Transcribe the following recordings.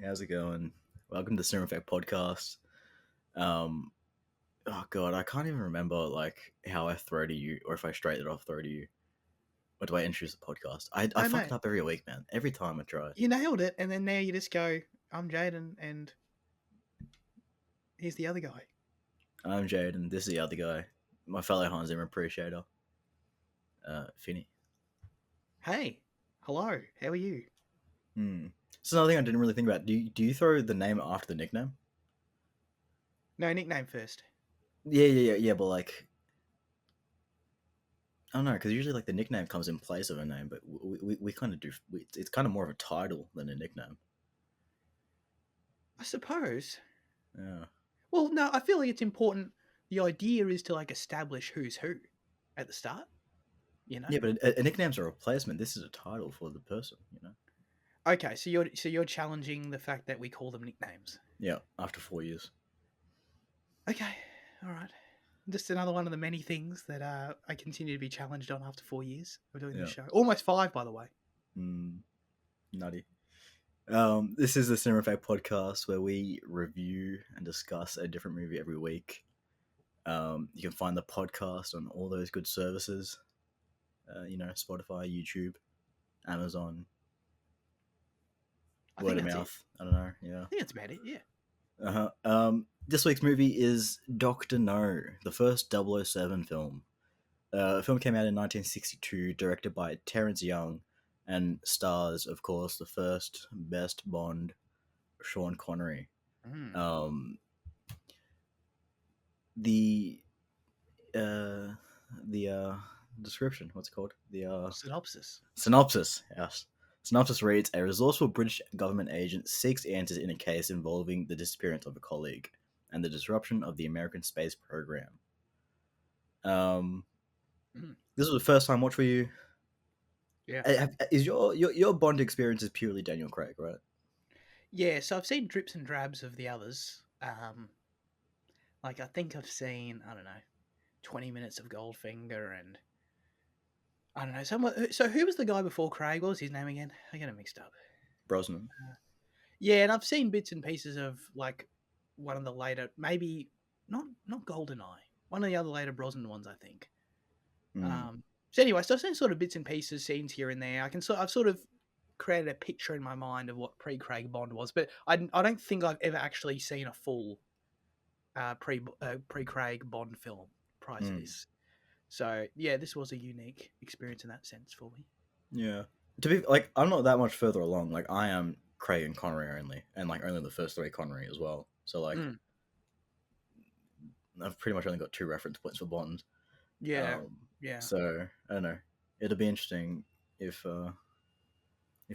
How's it going? Welcome to the Cinema Effect podcast. Um, oh god, I can't even remember like how I throw to you, or if I straight it off throw to you. Or do I introduce the podcast? I No, fuck no, it up every week, man. Every time I try. you nailed it, and then now you just go, I'm Jaden, and here's the other guy. I'm Jade, and this is the other guy, my fellow Hans Zimmer appreciator, Finny. Hey, hello, how are you? So another thing I didn't really think about. Do you throw the name after the nickname? No, nickname first. Yeah. But like, I don't know, because usually like the nickname comes in place of a name, but we kind of do. It's kind of more of a title than a nickname. I suppose. Yeah. Well, no, I feel like it's important. The idea is to like establish who's who at the start, you know? Yeah, but a nickname's a replacement. This is a title for the person. Okay, so you're challenging the fact that we call them nicknames. Yeah, after 4 years. Okay, all right. Just another one of the many things that I continue to be challenged on after 4 years of doing this Yeah. show. Almost 5, by the way. Nutty. This is the Cinema Effect podcast where we review and discuss a different movie every week. You can find the podcast on all those good services. Spotify, YouTube, Amazon, I word think of that's it. mouth. I don't know. Yeah. I think that's about it, yeah. This week's movie is Doctor No, the first 007 film. The film came out in 1962, directed by Terence Young, and stars, of course, the first best Bond, Sean Connery. Mm. Um, the uh, the description, what's it called? The Synopsis. synopsis. Yes, synopsis reads: A resourceful British government agent seeks answers in a case involving the disappearance of a colleague and the disruption of the American space program. This was the first time watch for you. Yeah. Is your Bond experience is purely Daniel Craig, right? Yeah, so I've seen drips and drabs of the others. Like I think I've seen, I don't know, 20 minutes of Goldfinger and I don't know, someone. So who was the guy before Craig? What was his name again? I get it mixed up. Brosnan. Yeah, and I've seen bits and pieces of like one of the later, maybe not GoldenEye, one of the other later Brosnan ones, I think. Mm. So anyway, so I've seen sort of bits and pieces, scenes here and there. I've sort of created a picture in my mind of what pre-Craig Bond was, but I don't think I've ever actually seen a full pre Craig Bond film prior to this. So yeah, this was a unique experience in that sense for me. Yeah. To be like, I'm not that much further along. Like, I am Craig and Connery only, and like only the first three Connery as well. So like, I've pretty much only got 2 reference points for Bond. Yeah, yeah. So I don't know. It'll be interesting if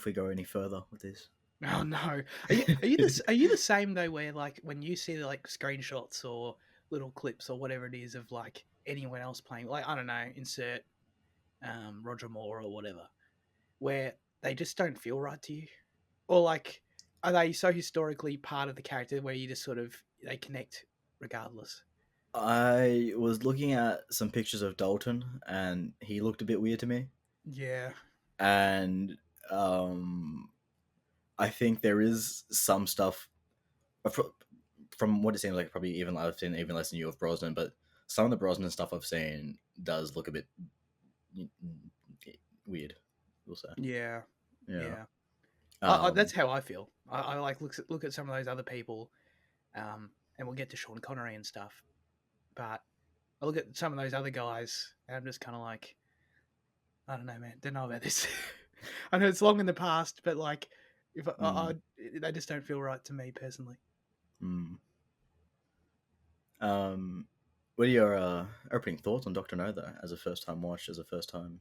we go any further with this. Oh no, are you the same though? Where like when you see like screenshots or little clips or whatever it is of like anyone else playing, like I don't know, insert Roger Moore or whatever, where they just don't feel right to you, or like are they so historically part of the character where you just sort of they connect regardless? I was looking at some pictures of Dalton, and he looked a bit weird to me. Yeah, And I think there is some stuff from what it seems like. Probably even I've seen even less than you of Brosnan, but some of the Brosnan stuff I've seen does look a bit weird. We'll say. yeah, Yeah. yeah. That's how I feel. I like look at some of those other people, and we'll get to Sean Connery and stuff. But I look at some of those other guys, and I'm just kind of like, I don't know, man. Don't know about this. I know it's long in the past, but like, if they just don't feel right to me personally. Mm. What are your opening thoughts on Doctor No though, as a first time watch, as a first time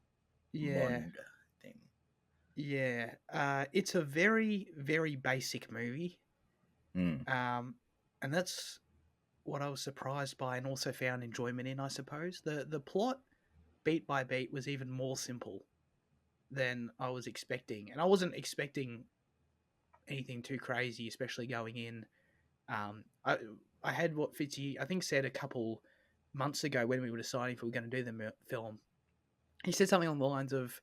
Yeah, Bond thing? yeah. It's a very, very basic movie. Mm. And that's what I was surprised by, and also found enjoyment in. I suppose the plot, beat by beat, was even more simple than I was expecting, and I wasn't expecting anything too crazy, especially going in. I had what Fitzy I think said a couple months ago when we were deciding if we were going to do the film. He said something along the lines of,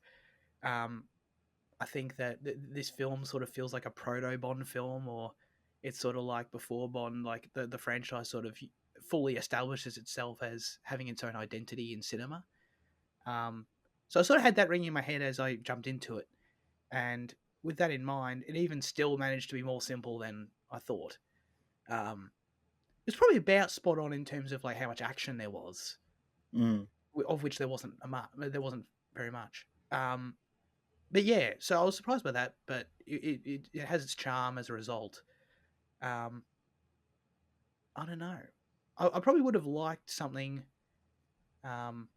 I think that this film sort of feels like a proto Bond film, or it's sort of like before Bond, like the franchise sort of fully establishes itself as having its own identity in cinema. Um, so I sort of had that ringing in my head as I jumped into it, and with that in mind, it even still managed to be more simple than I thought. Um, it's probably about spot on in terms of like how much action there was, Mm. of which there wasn't very much. But yeah, so I was surprised by that, but it has its charm as a result. Um, I don't know. I probably would have liked something um,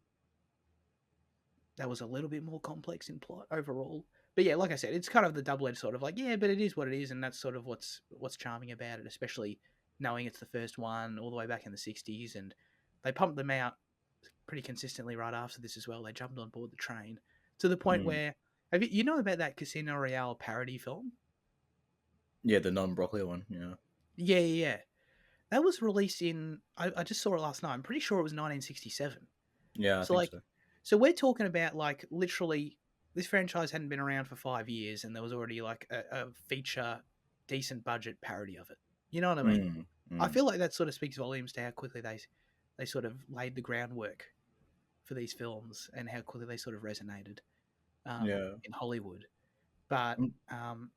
that was a little bit more complex in plot overall. But yeah, like I said, it's kind of the double-edged sort of like, yeah, but it is what it is, and that's sort of what's charming about it, especially knowing it's the first one all the way back in the '60s, and they pumped them out pretty consistently right after this as well. They jumped on board the train to the point Mm. where you know about that Casino Royale parody film? Yeah, the non-broccoli one. Yeah. Yeah, yeah, yeah. That was released in. I just saw it last night. I'm pretty sure it was 1967. Yeah, I So think like, so. so we're talking about like literally this franchise hadn't been around for 5 years, and there was already like a feature, decent budget parody of it. You know what I mean? Mm. I Mm. feel like that sort of speaks volumes to how quickly they sort of laid the groundwork for these films and how quickly they sort of resonated Yeah. in Hollywood. But Mm.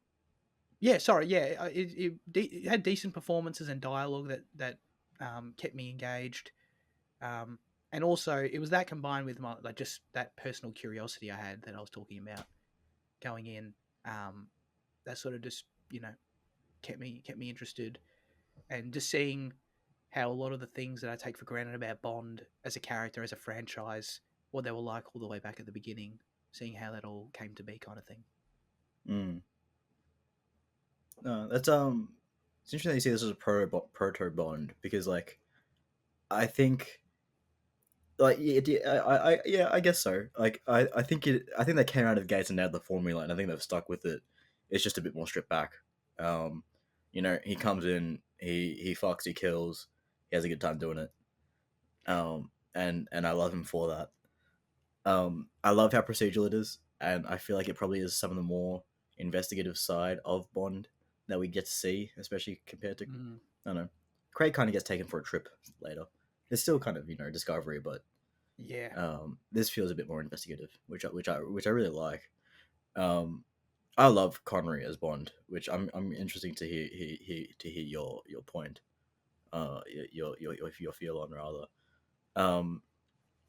yeah, sorry, yeah, it had decent performances and dialogue that kept me engaged. Um, and also, it was that combined with my like just that personal curiosity I had that I was talking about going in. Um, that sort of just kept me interested, and just seeing how a lot of the things that I take for granted about Bond as a character, as a franchise, what they were like all the way back at the beginning, seeing how that all came to be, kind of thing. Mm. No, that's it's interesting that you see this as a proto Bond because like I think like yeah, I guess so. Like I think they came out of the gates and nailed the formula, and I think they've stuck with it. It's just a bit more stripped back. Um, he comes in, he fucks, he kills, he has a good time doing it. And I love him for that. I love how procedural it is, and I feel like it probably is some of the more investigative side of Bond that we get to see, especially compared to Mm, I don't know. Craig kind of gets taken for a trip later. It's still kind of discovery, but yeah, this feels a bit more investigative, which I really like. Um, I love Connery as Bond, which I'm interesting to hear your point, your feel on rather. Um,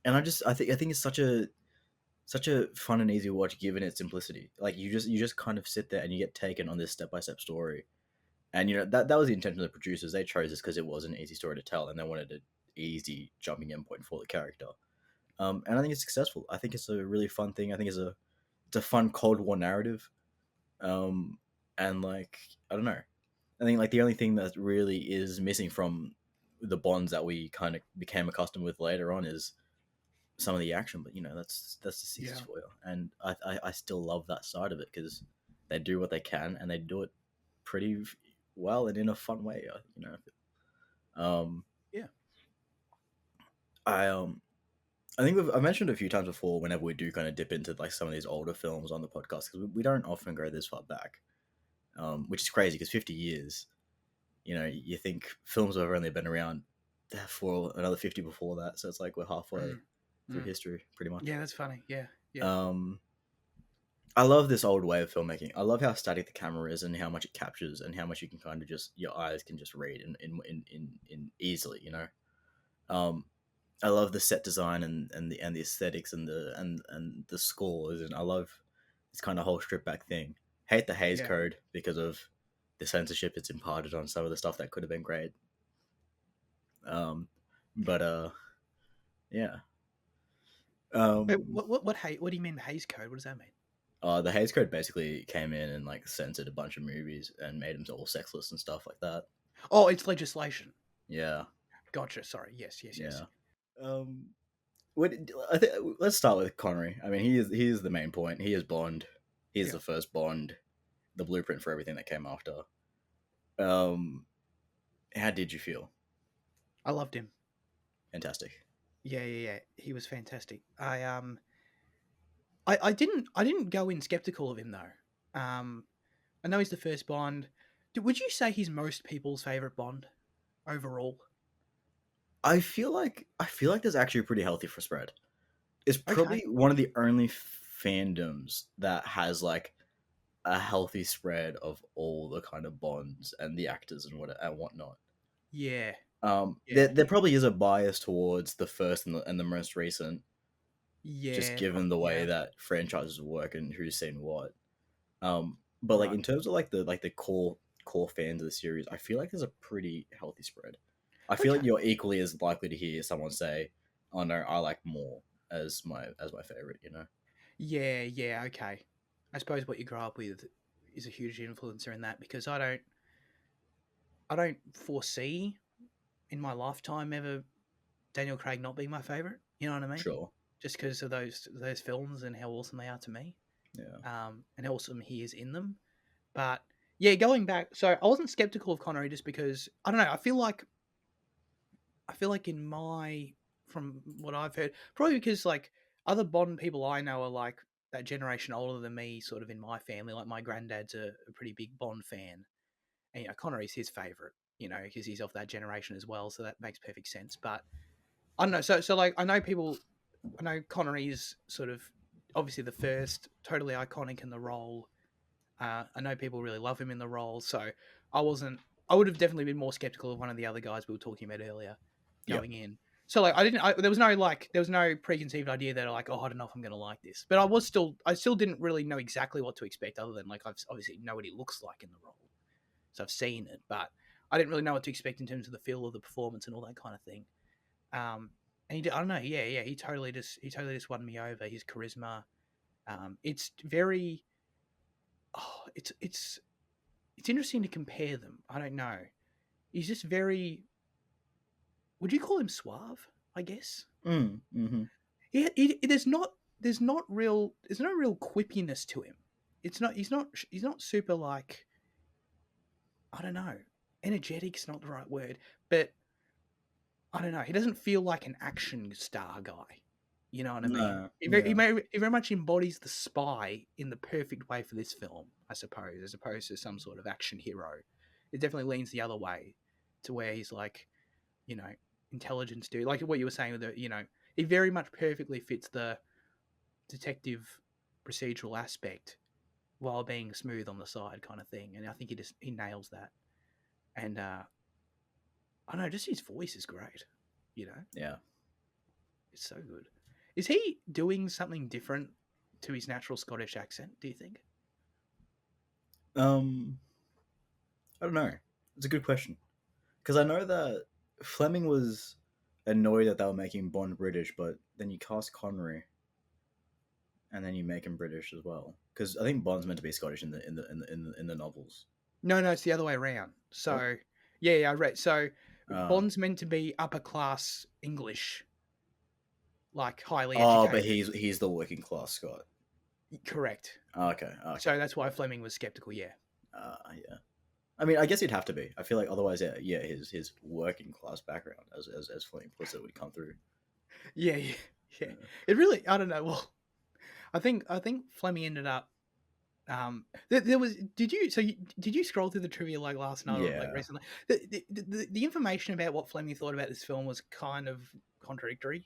and I think it's such a fun and easy watch given its simplicity. Like you just kind of sit there and you get taken on this step by step story. And that was the intention of the producers. They chose this because it was an easy story to tell, and they wanted an easy jumping in point for the character. And I think it's successful. I think it's a really fun thing. I think it's a fun Cold War narrative. Um, and like I don't know, I think like the only thing that really is missing from the Bonds that we kind of became accustomed with later on is some of the action. But that's the '60s yeah, for you, and I still love that side of it because they do what they can and they do it pretty well and in a fun way. Um, yeah, I I think I mentioned a few times before whenever we do kind of dip into like some of these older films on the podcast because we don't often go this far back, which is crazy because 50 years, you think films have only been around for another 50 before that, so it's like we're halfway mm, through mm. history pretty much. Yeah. That's funny. Yeah, yeah, Um, I love this old way of filmmaking. I love how static the camera is and how much it captures and how much you can kind of just your eyes can just read in easily. Um, I love the set design and the aesthetics and the scores, and I love this kind of whole strip back thing. Hate the Hays yeah. Code because of the censorship it's imparted on some of the stuff that could have been great. Um, but yeah. Wait, Um, what do you mean Hays Code? What does that mean? the Hays Code basically came in and like censored a bunch of movies and made them all sexless and stuff like that. Oh, it's legislation. Yeah, Gotcha. Sorry. Yes, yes, yes. yeah. Um, what I think let's start with Connery. I mean, he is the main point. He is Bond. He is Yeah, the first Bond, the blueprint for everything that came after. Um, how did you feel? I loved him. Fantastic. Yeah, yeah, yeah. He was fantastic. I didn't go in skeptical of him though. I know he's the first Bond. Would you say he's most people's favorite Bond overall? I feel like there's actually a pretty healthy for spread. It's Okay. probably one of the only fandoms that has like a healthy spread of all the kind of Bonds and the actors and whatnot. Yeah. There Yeah. there probably is a bias towards the first and the most recent, just Yeah. given the way Yeah. that franchises work and who's seen what. But like Right. in terms of like the core fans of the series, I feel like there's a pretty healthy spread. I feel like Okay. you're equally as likely to hear someone say, "Oh no, I like more as my favorite." You know? Yeah. Yeah. Okay. I suppose what you grow up with is a huge influencer in that because I don't foresee in my lifetime ever Daniel Craig not being my favorite. You know what I mean? Sure. Just because of those films and how awesome they are to me, Yeah. and how awesome he is in them. But yeah, going back, so I wasn't skeptical of Connery just because I don't know. I feel like in my from what I've heard, probably because like other Bond people I know are like that generation older than me, sort of in my family. Like my granddad's a pretty big Bond fan, and Connery's his favorite. Because he's of that generation as well, so that makes perfect sense. But I don't know. So like I know Connery's sort of obviously the first totally iconic in the role. I know people really love him in the role, so I wasn't. I would have definitely been more skeptical of one of the other guys we were talking about earlier Yeah. going in. So like I didn't. There was no preconceived idea that like, oh, I don't know if I'm going to like this, but I still didn't really know exactly what to expect other than like I've obviously know what he looks like in the role, so I've seen it, but I didn't really know what to expect in terms of the feel of the performance and all that kind of thing. Um, and I don't know, yeah, yeah, he totally just won me over. His charisma, it's very, oh, it's interesting to compare them. I don't know. He's just very. Would you call him suave? I guess. Mm-hmm. There's no real quippiness to him. It's not. He's not super like. I don't know. Energetic's not the right word, but I don't know. He doesn't feel like an action star guy. You know what I mean? No. He, Yeah. very, he very much embodies the spy in the perfect way for this film, I suppose, as opposed to some sort of action hero. It definitely leans the other way to where he's like, you know, intelligence dude. Like what you were saying with he very much perfectly fits the detective procedural aspect while being smooth on the side kind of thing. And I think he nails that. And I don't know, just his voice is great. You know? Yeah. It's so good. Is he doing something different to his natural Scottish accent, do you think? Um. I don't know. It's a good question because I know that Fleming was annoyed that they were making Bond British, but then you cast Connery and then you make him British as well. Because I think Bond's meant to be Scottish in the novels. No, no, it's the other way around. What? So, yeah, yeah, I read. So, Uh, Bond's meant to be upper class English, like highly but educated. he's the working class Scot. Correct. Okay, okay. So that's why Fleming was skeptical. Yeah. Yeah. I mean, I guess he'd have to be. I feel like otherwise, yeah, his working class background, as Fleming puts it, would come through. Yeah, yeah, yeah. Yeah. It really, I don't know. Well, I think Fleming ended up. There was. Did you scroll through the trivia like last night or like Yeah. recently? The information about what Fleming thought about this film was kind of contradictory.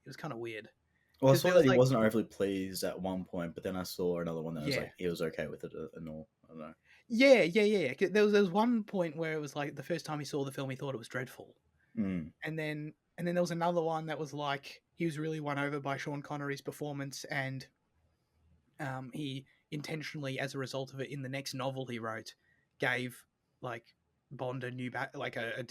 It was kind of weird Well, I because saw there that was he like, wasn't overly pleased at one point, but then I saw another one that was yeah, like he was okay with it and all. I don't know. yeah, yeah, yeah. 'Cause there was one point where it was like the first time he saw the film, he thought it was dreadful, Mm. and then there was another one that was like he was really won over by Sean Connery's performance, and he intentionally, as a result of it, in the next novel he wrote, gave like Bond a new like a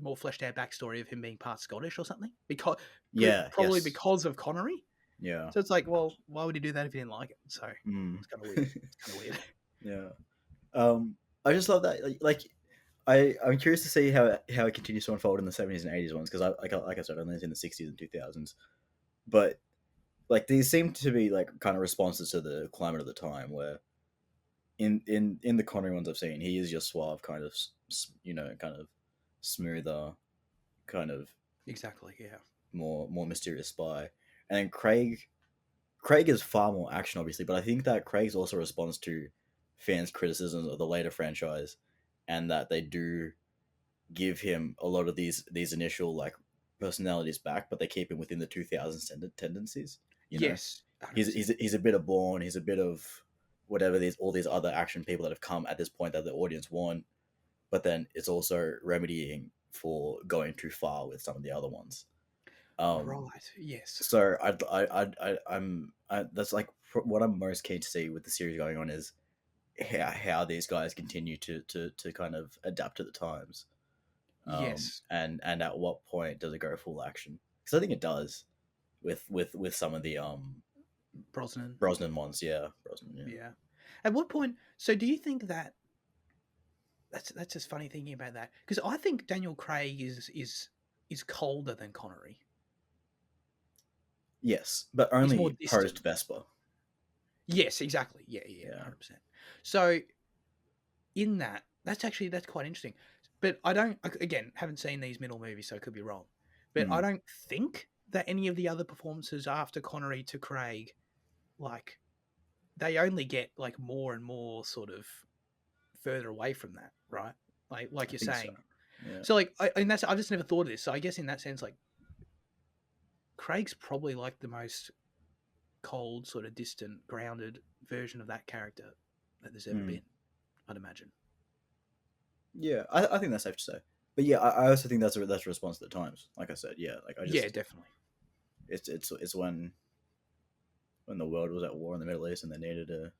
more fleshed out backstory of him being part Scottish or something because Yeah. probably Yes. because of Connery. Yeah. So it's like, well, why would he do that if he didn't like it? So Mm. it's kind of weird. It's kind of weird. Yeah. I just love that. I'm curious to see how it continues to unfold in the 70s and 80s ones because like I said, I only in the 60s and 2000s, but like these seem to be like kind of responses to the climate of the time where in the Connery ones I've seen, he is your suave kind of kind of smoother, kind of Exactly. Yeah. more mysterious spy, and then Craig is far more action obviously, but I think that Craig's also responds to fans' criticisms of the later franchise and that they do give him a lot of these initial like personalities back, but they keep him within the 2000s tendencies. You know, Yes, he's 100%. he's a bit of Bourne, he's a bit of whatever these all these other action people that have come at this point that the audience want, but then it's also remedying for going too far with some of the other ones. Um, Right. Yes. so that's like what I'm most keen to see with the series going on is how these guys continue to kind of adapt to the times, Yes. and at what point does it go full action? Because I think it does with some of the Brosnan. Brosnan ones, yeah, Brosnan, yeah. Yeah. At what point? So, do you think that that's just funny thinking about that? Because I think Daniel Craig is colder than Connery. Yes, but He's more only distant. post Vespa. Yes, exactly. Yeah, yeah, Yeah. 100%. So, in that, that's quite interesting. But I don't, again, haven't seen these middle movies, so I could be wrong. But I Mm. don't think that any of the other performances after Connery to Craig, like, they only get like more and more sort of further away from that, right? Like I you're think so. saying. Yeah. So like, and that's I've just never thought of this. So I guess in that sense, like Craig's probably like the most cold, sort of distant, grounded version of that character that there's ever Mm. been. I'd imagine. Yeah, I think that's safe to say. But yeah, I also think that's a response to the times. Like I said, yeah, like I Yeah, just definitely, it's when the world was at war in the Middle East and they needed a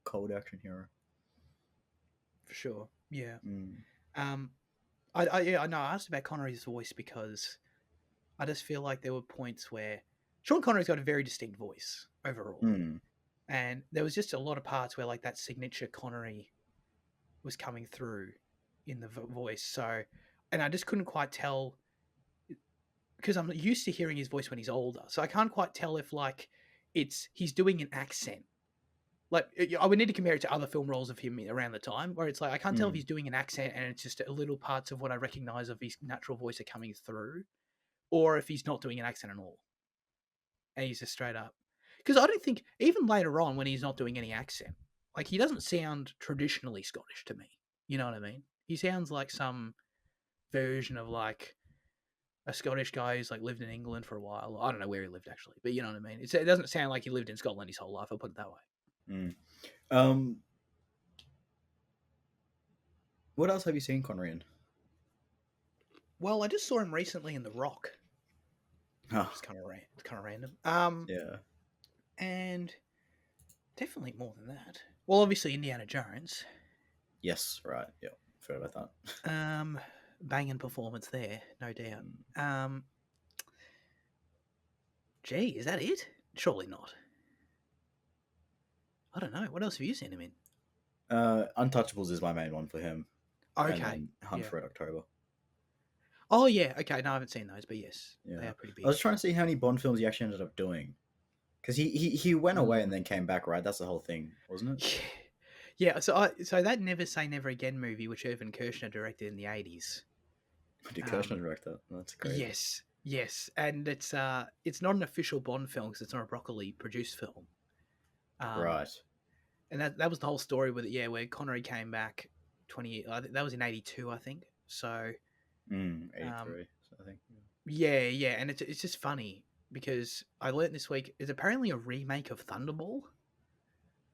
cold action hero. for sure. Yeah. Mm. Um, I know I asked about Connery's voice because I just feel like there were points where Sean Connery's got a very distinct voice overall, Mm. and there was just a lot of parts where like that signature Connery was coming through in the voice. So, and I just couldn't quite tell because I'm used to hearing his voice when he's older. So I can't quite tell if like he's doing an accent. Like I would need to compare it to other film roles of him around the time, where it's like I can't tell if Mm. he's doing an accent and it's just a little parts of what I recognize of his natural voice are coming through, or if he's not doing an accent at all and he's just straight up. Because I don't think even later on when he's not doing any accent, like he doesn't sound traditionally Scottish to me. You know what I mean? He sounds like some version of like a Scottish guy who's like lived in England for a while. I don't know where he lived actually, but you know what I mean. It doesn't sound like he lived in Scotland his whole life. I'll put it that way. Mm. Um, what else have you seen Connery in? Well, I just saw him recently in The Rock. Oh, It's kind of random. yeah. And definitely more than that. Well, obviously Indiana Jones. Yes, right. Yeah, forgot about that. Banging performance there, no doubt. Mm. Um, gee, is that it? Surely not. I don't know. What else have you seen him in? Untouchables is my main one for him, and Okay, then Hunt yeah. for Red October. Oh yeah, okay. No, I haven't seen those, but yes, they Yeah, are pretty I big. was trying to see how many Bond films he actually ended up doing, because he went away and Mm. then came back, right? That's the whole thing, wasn't it? Yeah, so that Never Say Never Again movie, which Irvin Kershner directed in the 80s. Did Kirshner Um, direct that? That's crazy. yes, yes, and it's not an official Bond film because it's not a Broccoli produced film. Um, Right. and that was the whole story with it. Yeah, where Connery came back 20. That was in '82, I think. So, um, 83, I think. yeah, and it's just funny because I learned this week is apparently a remake of Thunderball,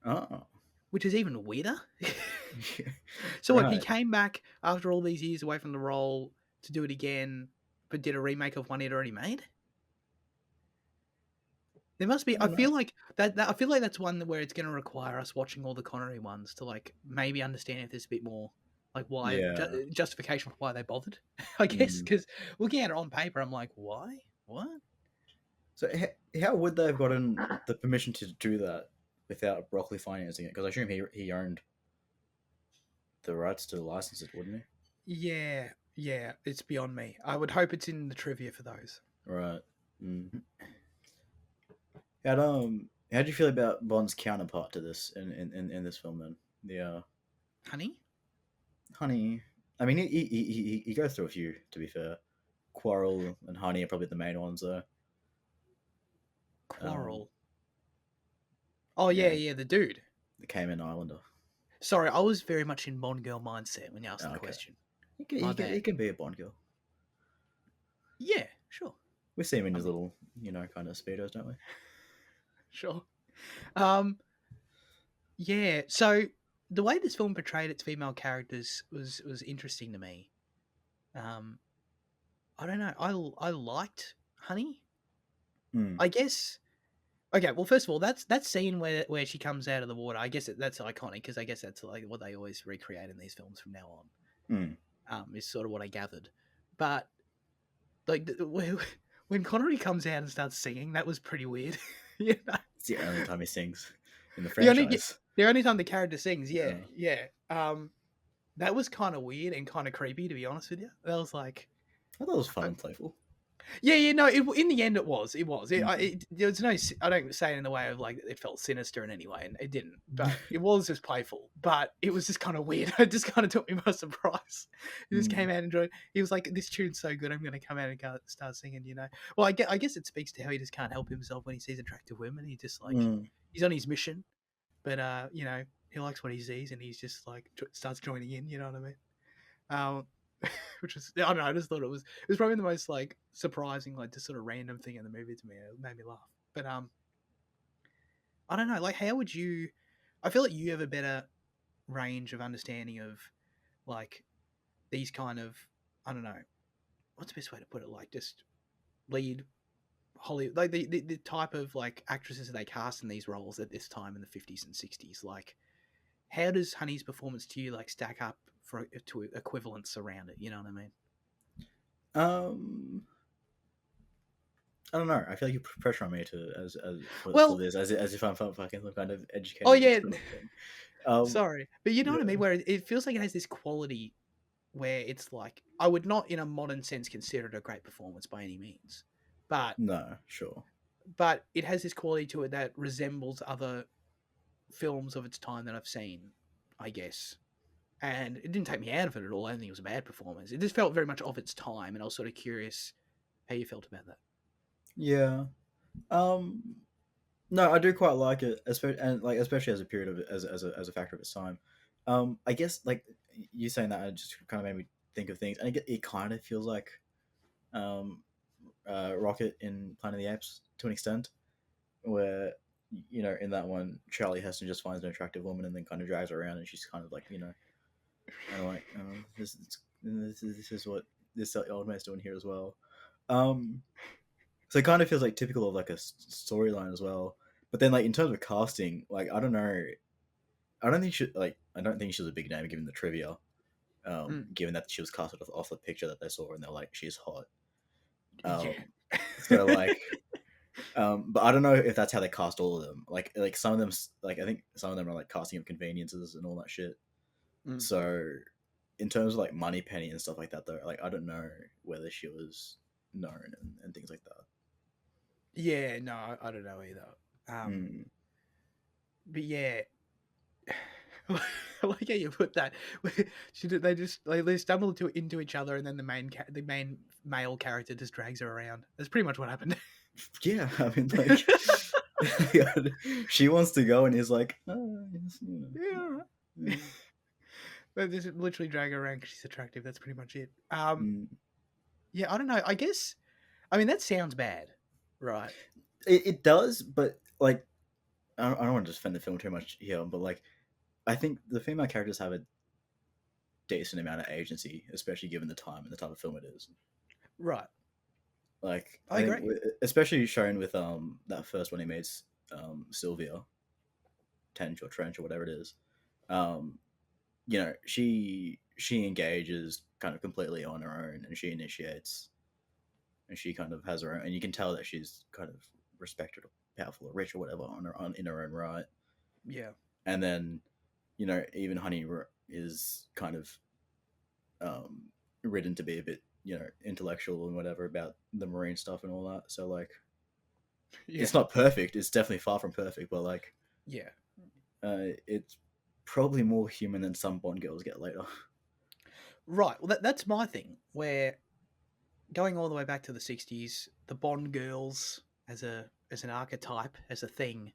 Oh, which is even weirder. So what? He right. came back after all these years away from the role to do it again, but did a remake of one he'd already made. There must be. I I don't know. feel like that. I feel like that's one where it's going to require us watching all the Connery ones to like maybe understand if there's a bit more like why Yeah. justification for why they bothered. I guess Mm. because looking at it on paper, I'm like, why? What? So how would they have gotten the permission to do that without Broccoli financing it? Because I assume he owned the rights to license it, wouldn't Yeah. It's beyond me. I would hope it's in the trivia for those. he? Right. Mm. How'd you feel about Bond's counterpart to this in this film then? The Honey, Honey. I mean, he goes through a few, to be fair. Quarrel and Honey are probably the main ones though. Um, Quarrel. Oh yeah, yeah, yeah, the dude. the Cayman Islander. Sorry, I was very much in Bond girl mindset when you asked the Okay. question. He can, My he can, he bad. can be a Bond girl. Yeah, sure. We see him in I his mean, little, kind of speedos, don't we? sure. Um, yeah. So the way this film portrayed its female characters was interesting to me. Um, I don't know. I liked Honey. Hmm. I guess. Okay. Well, first of all, that scene where she comes out of the water. I guess that's iconic because I guess that's like what they always recreate in these films from now on. Hmm. Is sort of what I gathered. But like when Connery comes out and starts singing, that was pretty weird. you know, It's the only time he sings in the the only franchise. the only time the character sings, yeah, Uh, yeah. That was kind of weird and kind of creepy, to be honest with you. That was like, I thought it was fun and playful. yeah, yeah, no. In the end, it was. Mm. There was no. I don't say it in the way of like it felt sinister in any way, and it didn't. But it was just playful. But it was just kind of weird. It just kind of took me by surprise. He just Mm. came out and enjoyed. He was like, "This tune's so good, I'm going to come out and start singing." Well, I guess it speaks to how he just can't help himself when he sees attractive women. He just like Mm. he's on his mission, but he likes what he sees, and he's just like starts joining in. You know what I mean? Um, which is I don't know. I just thought it was probably the most like surprising, like just sort of random thing in the movie to me. It made me laugh. But I don't know. Like, how would you? I feel like you have a better range of understanding of like these kind of I don't know what's the best way to put it. Like just lead Hollywood, like the type of like actresses they cast in these roles at this time in the 50s and 60s. Like, how does Honey's performance to you like stack up to equivalence around it? You know what I mean? Um, I don't know. I feel like you put pressure on me to as for Well, this as if I'm fucking some kind of oh educated yeah, sort of thing. Um, sorry, but you know what I yeah. mean. Where it feels like it has this quality where it's like I would not, in a modern sense, consider it a great performance by any means, but No, sure. it has this quality to it that resembles other films of its time that I've seen, I guess. And it didn't take me out of it at all. I don't think it was a bad performance. It just felt very much of its time, and I was sort of curious how you felt about that. Yeah. Um, no, I do quite like it, especially especially as a period of as a factor of its time. I guess like you saying that, it just kind of made me think of things, and it kind of feels like um, Rocket in Planet of the Apes to an extent, where in that one Charlie Heston just finds an attractive woman and then kind of drags her around, and she's kind of like kind of like this is what this old man's doing here as well. Um, so it kind of feels like typical of like a storyline as well. But then like in terms of casting, like I don't know, I don't think she was a big name given the trivia. Mm. Given that she was casted off the picture that they saw and they're like she's hot. Yeah. So like but I don't know if that's how they cast all of them. Like some of them, like I think some of them are like casting of conveniences and all that shit. Mm. So in terms of like Moneypenny and stuff like that, though, like I don't know whether she was known and things like that. Yeah, no, I don't know either. Mm. But yeah, I like how you put that. They stumble into each other, and then the main male character just drags her around. That's pretty much what happened. Yeah, I mean, like she wants to go, and he's like, yes, Yeah, all right. yeah. They just literally drag her around because she's attractive. That's pretty much it. Mm. Yeah, I don't know. I guess. I mean, that sounds bad, right? It does, but like I don't want to defend the film too much here, but like I think the female characters have a decent amount of agency, especially given the time and the type of film it is. Right. Like I I think, agree. especially shown with that first one he made, Sylvia Trench or whatever it is. Um, she engages kind of completely on her own, and she initiates, and she kind of has her own, and you can tell that she's kind of respected or powerful or rich or whatever in her own right. Yeah. And then even Honey is kind of um, written to be a bit intellectual and whatever about the marine stuff and all that. So like, Yeah. it's not perfect. It's definitely far from perfect, but like, Yeah. it's probably more human than some Bond girls get later. Right. Well, that's my thing. Where going all the way back to the '60s, the Bond girls as an archetype, as a thing.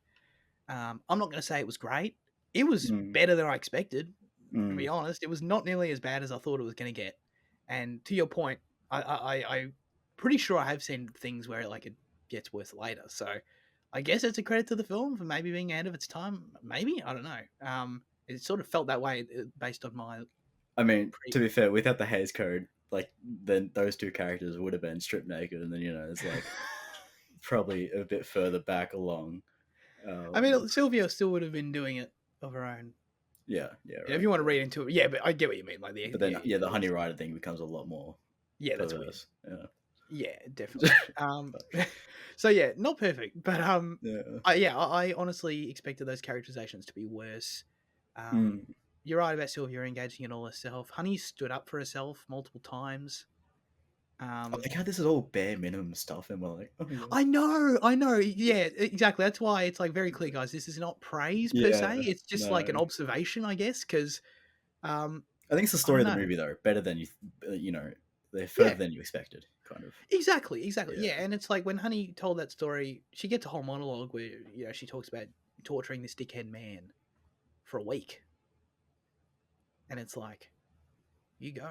I'm not going to say it was great. it was Mm, better than I expected. To be mm. honest, it was not nearly as bad as I thought it was going to get. And to your point, I'm pretty sure I have seen things where like it gets worse later. So I guess it's a credit to the film for maybe being ahead of its time. Maybe, I don't know. It sort of felt that way based on my I mean, pre. to be fair, without the Hays Code, like then those two characters would have been stripped naked, and then it's like probably a bit further back along. I Um, mean, Sylvia still would have been doing it of her own. yeah, yeah, If right. you want to Yeah. read into it, yeah, but I get what you mean. Like But then, yeah, the the Honey Rider thing becomes a lot more yeah, that's weird. perverse. Yeah. Yeah, definitely. So yeah, not perfect, but Yeah. I honestly expected those characterizations to be worse. Um, Mm. you're right about Sylvia engaging in all herself. Honey stood up for herself multiple times. I like how this is all bare minimum stuff, and we're like, oh yeah, I know, yeah, exactly. That's why it's like very clear, guys. This is not praise per se. yeah, It's just like an no. observation, I guess, because um, I think it's the I story don't of the know. movie though, better than they're further Yeah, than you expected, kind of. exactly. Yeah. Yeah, and it's like when Honey told that story, she gets a whole monologue where she talks about torturing this dickhead man for a week, and it's like, you go,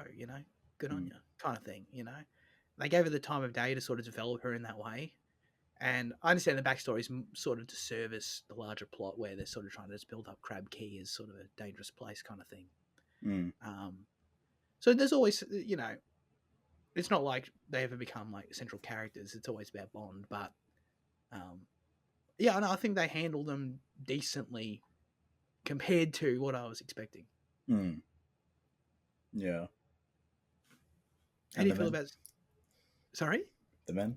good on Mm. you, kind of thing. They gave her the time of day to sort of develop her in that way, and I understand the backstory is sort of to service the larger plot where they're sort of trying to just build up Crab Key as sort of a dangerous place kind of thing. Mm. Um, so there's always, it's not like they ever become like central characters. It's always about Bond, but um, yeah, no, I think they handle them decently compared to what I was expecting. Mm. Yeah. How do And you feel about? Sorry. the men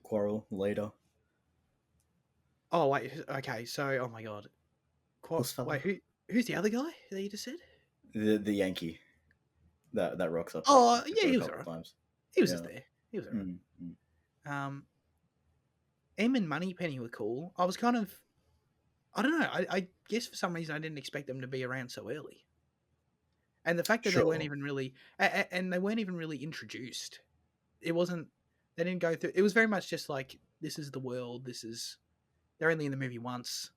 quarrel later. Oh wait, okay. So, oh my god, Puss fella, wait, who's the other guy that you just said? the Yankee that rocks up Oh to yeah, a he was couple alright. of times. He was just Yeah. there. He was alright. Mm. Mm. Um, M and Moneypenny were cool. I was kind of, I don't know. I guess for some reason I didn't expect them to be around so early, and the fact that they weren't Sure. even really, and they weren't even really introduced. It wasn't. They didn't go through. It was very much just like this is the world. This is. They're only in the movie once.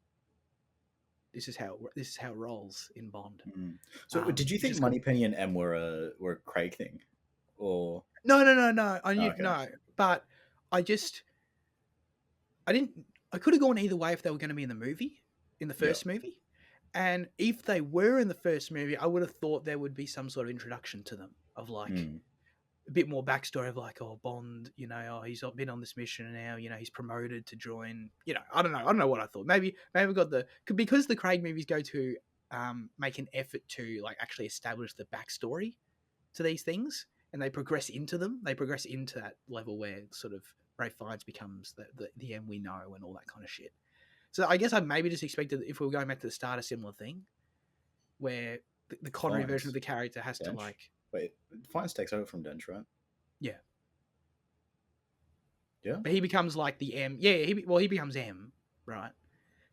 This is how it rolls in Bond. Mm. So, did you Which think is cool. Moneypenny and M were a Craig thing, or No. I oh, knew okay, no, but I just I didn't. I could have gone either way if they were going to be in the movie, in the yeah, first movie, and if they were in the first movie, I would have thought there would be some sort of introduction to them of like mm. a bit more backstory of like, oh, Bond, oh, he's been on this mission and now, he's promoted to join. I don't know what I thought. Maybe we got because the Craig movies go to make an effort to like actually establish the backstory to these things, and they progress into them. They progress into that level where sort of Ray Fiennes becomes the M we know and all that kind of shit. So I guess I maybe just expected if we were going back to the start a similar thing where the Connery version of Fines the character has to Dench. like Wait, Fines takes over from Dench, right? yeah, Yeah. but he becomes like the M. Yeah, he becomes M, right?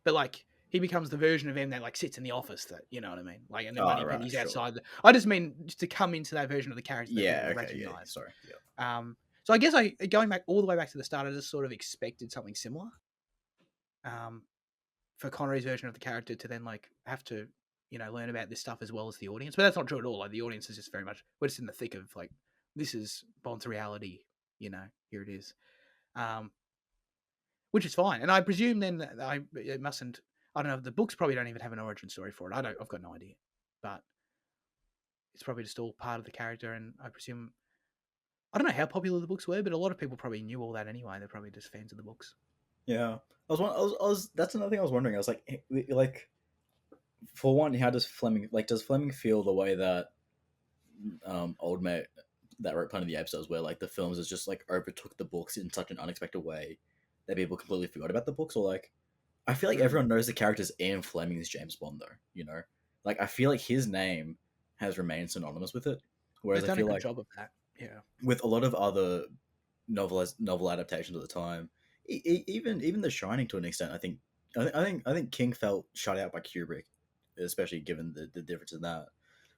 But like he becomes the version of M that like sits in the office that you know what I mean. Like and then Oh, right, Moneypenny's sure. outside. I just mean just to come into that version of the character that Yeah. people Okay. Yeah. recognize. Sorry. Yeah. So I guess I going back all the way back to the start, I just sort of expected something similar. Um, for Connery's version of the character to then like have to learn about this stuff as well as the audience, but that's not true at all. Like the audience is just very much we're just in the thick of like this is Bond's reality. Here it is. Um, which is fine. And I presume then that it mustn't. I don't know. The books probably don't even have an origin story for it. I've got no idea, but it's probably just all part of the character. And I presume I don't know how popular the books were, but a lot of people probably knew all that anyway. They're probably just fans of the books. Yeah. That's another thing I was wondering. I was like, for one, how does Fleming does Fleming feel the way that old mate that wrote Planet of the Apes does, where like the films is just like overtook the books in such an unexpected way that people completely forgot about the books, or like I feel like everyone knows the character's Ian Fleming's James Bond though, Like I feel like his name has remained synonymous with it, whereas They've I done a feel good like job of that. Yeah. with a lot of other novel adaptations at the time, even The Shining to an extent, I think King felt shut out by Kubrick, especially given the difference in that.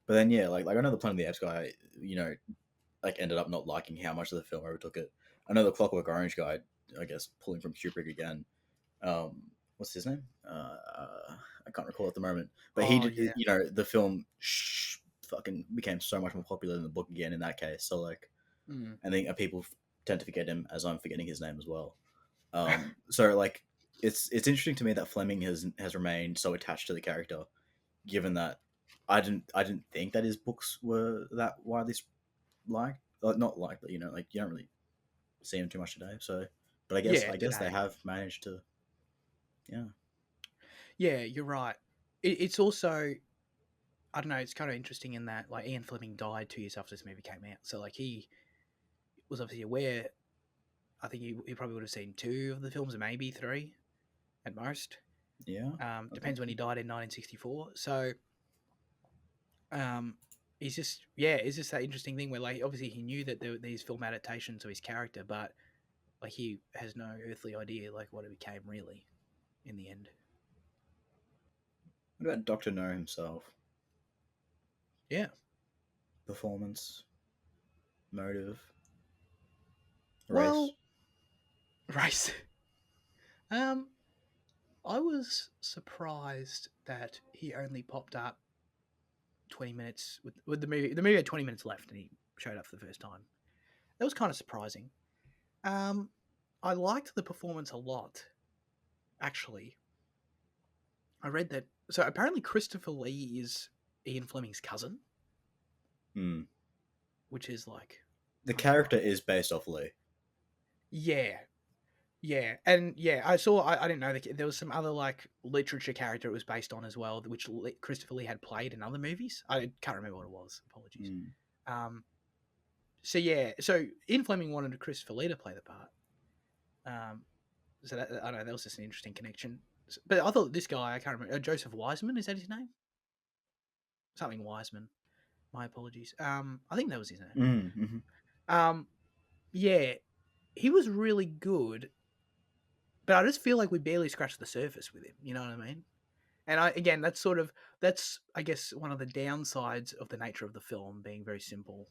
But then yeah, like I know the Planet of the Apes guy, like ended up not liking how much of the film overtook it. I know the Clockwork Orange guy, I guess pulling from Kubrick again. Um, what's his name? I can't recall at the moment. But he Oh did, yeah. the film fucking became so much more popular than the book again in that case. So like, Mm. I think people tend to forget him as I'm forgetting his name as well. So like, it's interesting to me that Fleming has remained so attached to the character, given that I didn't think that his books were that widely liked, like, not liked, but like you don't really see him too much today. So, but I guess Yeah, I guess they today. have managed to, yeah, Yeah, you're right. It's also, I don't know. It's kind of interesting in that like Ian Fleming died 2 years after this movie came out, so like he was obviously aware. I think he probably would have seen two of the films, maybe three at most. yeah, okay, Depends when he died in 1964. So um, he's just yeah, it's just that interesting thing where like obviously he knew that there were these film adaptations of his character, but like he has no earthly idea like what it became really in the end. What about Doctor No himself? Yeah. Performance, motive, race. Well, race. Um, I was surprised that he only popped up 20 minutes with the movie. The movie had 20 minutes left, and he showed up for the first time. That was kind of surprising. Um, I liked the performance a lot. Actually, I read that. So apparently, Christopher Lee is Ian Fleming's cousin, Hmm. which is like, The I don't know. character is based off Lee. Yeah, yeah, and yeah, I saw. I didn't know that there was some other like literature character it was based on as well, which Christopher Lee had played in other movies. I can't remember what it was. Apologies. Hmm. Um, so yeah, so Ian Fleming wanted Christopher Lee to play the part. Um, so that, I don't know that was just an interesting connection. But I thought this guy, I can't remember, Joseph Wiseman, is that his name? Something Wiseman. My apologies. I think that was his name. Mm-hmm. Um, yeah, he was really good, but I just feel like we barely scratched the surface with him. You know what I mean? And I again, that's I guess one of the downsides of the nature of the film being very simple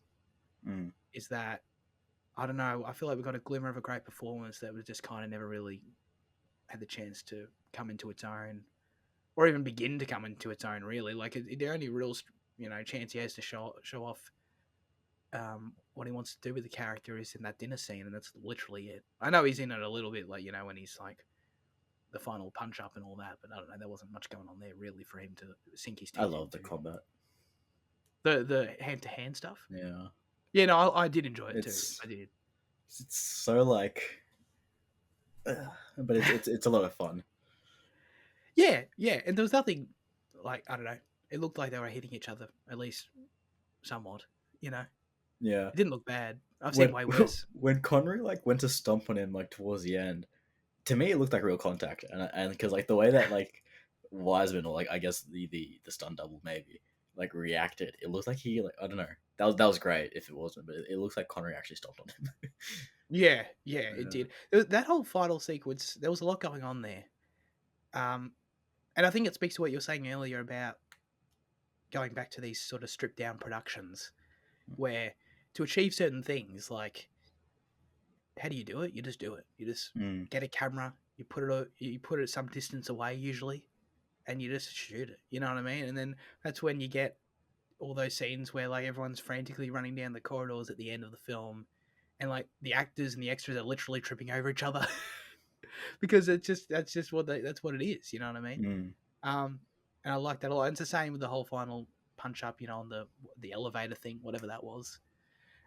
Mm. is that I don't know. I feel like we got a glimmer of a great performance that was just kind of never really had the chance to come into its own, or even begin to come into its own. Really, like the only real chance he has to show off what he wants to do with the character is in that dinner scene, and that's literally it. I know he's in it a little bit, like when he's like the final punch up and all that, but I don't know. There wasn't much going on there really for him to sink his I teeth love the into. combat. The hand to hand stuff. Yeah, Yeah, no, I did enjoy it too. it's I did. it's so like, but it's a lot of fun. Yeah, yeah, and there was nothing like I don't know. It looked like they were hitting each other at least somewhat. You know, Yeah, it didn't look bad. I've seen when way worse. when Connery like went to stomp on him like towards the end, to me it looked like real contact, and because like the way that like Wiseman, or like I guess the stunt double maybe, like reacted, it looked like he, like, I don't know, that was great if it wasn't, but it looks like Connery actually stomped on him. Yeah, yeah, it Yeah. did. That whole final sequence, there was a lot going on there. Um, and I think it speaks to what you were saying earlier about going back to these sort of stripped down productions where to achieve certain things, like how do you do it? You just do it. You just Mm, get a camera, you put it some distance away usually, and you just shoot it. You know what I mean? And then that's when you get all those scenes where like everyone's frantically running down the corridors at the end of the film, and like the actors and the extras are literally tripping over each other because that's just that's what it is. You know what I mean? mm. Um, and I like that a lot. And it's the same with the whole final punch up, on the elevator thing, whatever that was.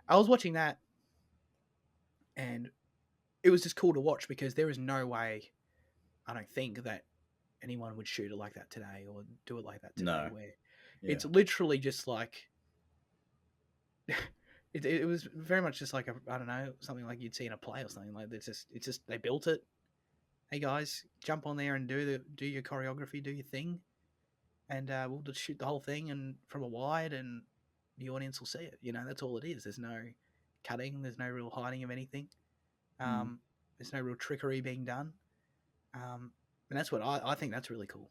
I was watching that, and it was just cool to watch because there is no way I don't think that anyone would shoot it like that today or do it like that today. No, Where yeah, it's literally just like it was very much just like I don't know, something like you'd see in a play or something like that. It's just they built it. Hey guys, jump on there and do your choreography, do your thing, and we'll just shoot the whole thing and from a wide, and the audience will see it. That's all it is. There's no cutting. There's no real hiding of anything. mm. Um, there's no real trickery being done. And that's what I think that's really cool.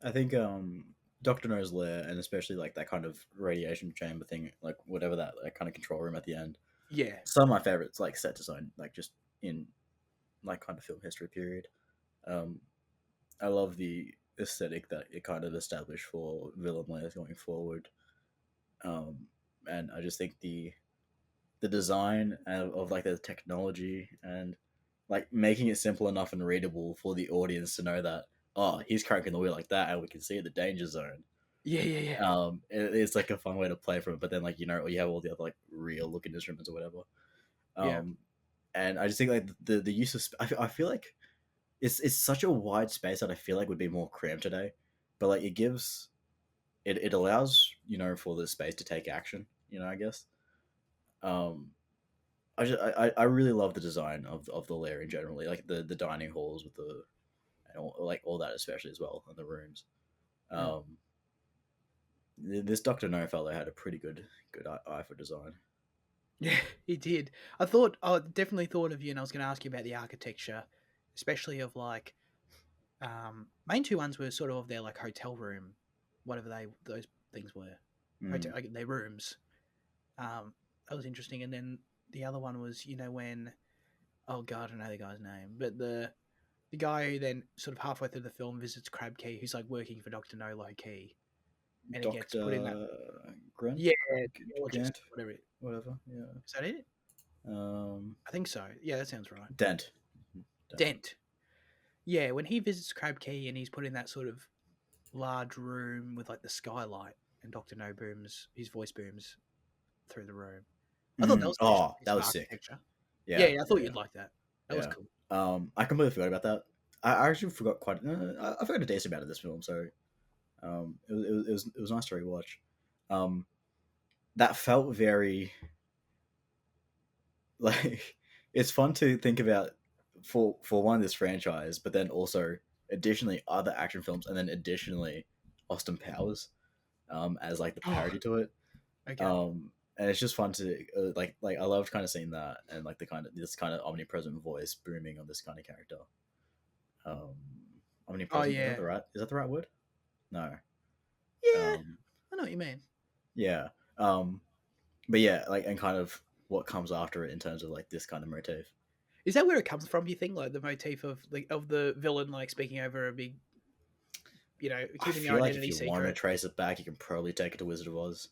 I think Doctor No's lair, and especially like that kind of radiation chamber thing, like whatever that kind of control room at the end. Yeah, Some of my favorites, like set design, like just in like kind of film history period. Um, I love the aesthetic that it kind of established for villain layers going forward. Um, and I just think the design of like the technology and like making it simple enough and readable for the audience to know that, oh, he's cranking the wheel like that and we can see the danger zone. Yeah, yeah, yeah, It's like a fun way to play from it, but then like you have all the other like real looking instruments or whatever. yeah, um and I just think like the use of I feel like it's such a wide space that I feel like would be more cramped today, but like it allows for the space to take action, I guess. um I really love the design of the lair in generally, like the dining halls with the and all that, especially as well, and the rooms. mm. um this Dr. No fellow had a pretty good eye for design. Yeah. He did. I definitely thought of you, and I was going to ask you about the architecture, especially of like main two ones were sort of their like hotel room, whatever those things were, hotel Mm. like their rooms. That was interesting, and then the other one was when oh god, I don't know the guy's name, but the guy who then sort of halfway through the film visits Crab Key, who's like working for Doctor No low key, and he gets put in that Dr. Grunt, yeah Grant, geologist whatever. whatever. Yeah. Is that it? um I think so. Yeah, that sounds right. Dent. Dent. Dent. Yeah, when he visits Crab Key and he's put in that sort of large room with like the skylight, and Doctor No booms his voice booms through the room. I thought that was an interesting Oh, piece that of was sick. architecture. Yeah, Yeah, yeah, I thought yeah, you'd like that. That was yeah. cool. I completely forgot about that. I actually forgot quite. I forgot a decent amount of this film, so it was nice to rewatch. Um, that felt very like it's fun to think about for one this franchise, but then also additionally other action films, and then additionally Austin Powers as like the Oh, parody to it. okay. And it's just fun to like I loved kind of seeing that, and like the kind of this kind of omnipresent voice booming on this kind of character. Um, Oh omnipresent, yeah, is that the right word? No. yeah. Um, I know what you mean. yeah. Um, but yeah, like, and kind of what comes after it in terms of like this kind of motif. Is that where it comes from? You think like the motif of the villain like speaking over a big, I keeping their feel like if identity you want to secret? trace it back, you can probably take it to Wizard of Oz.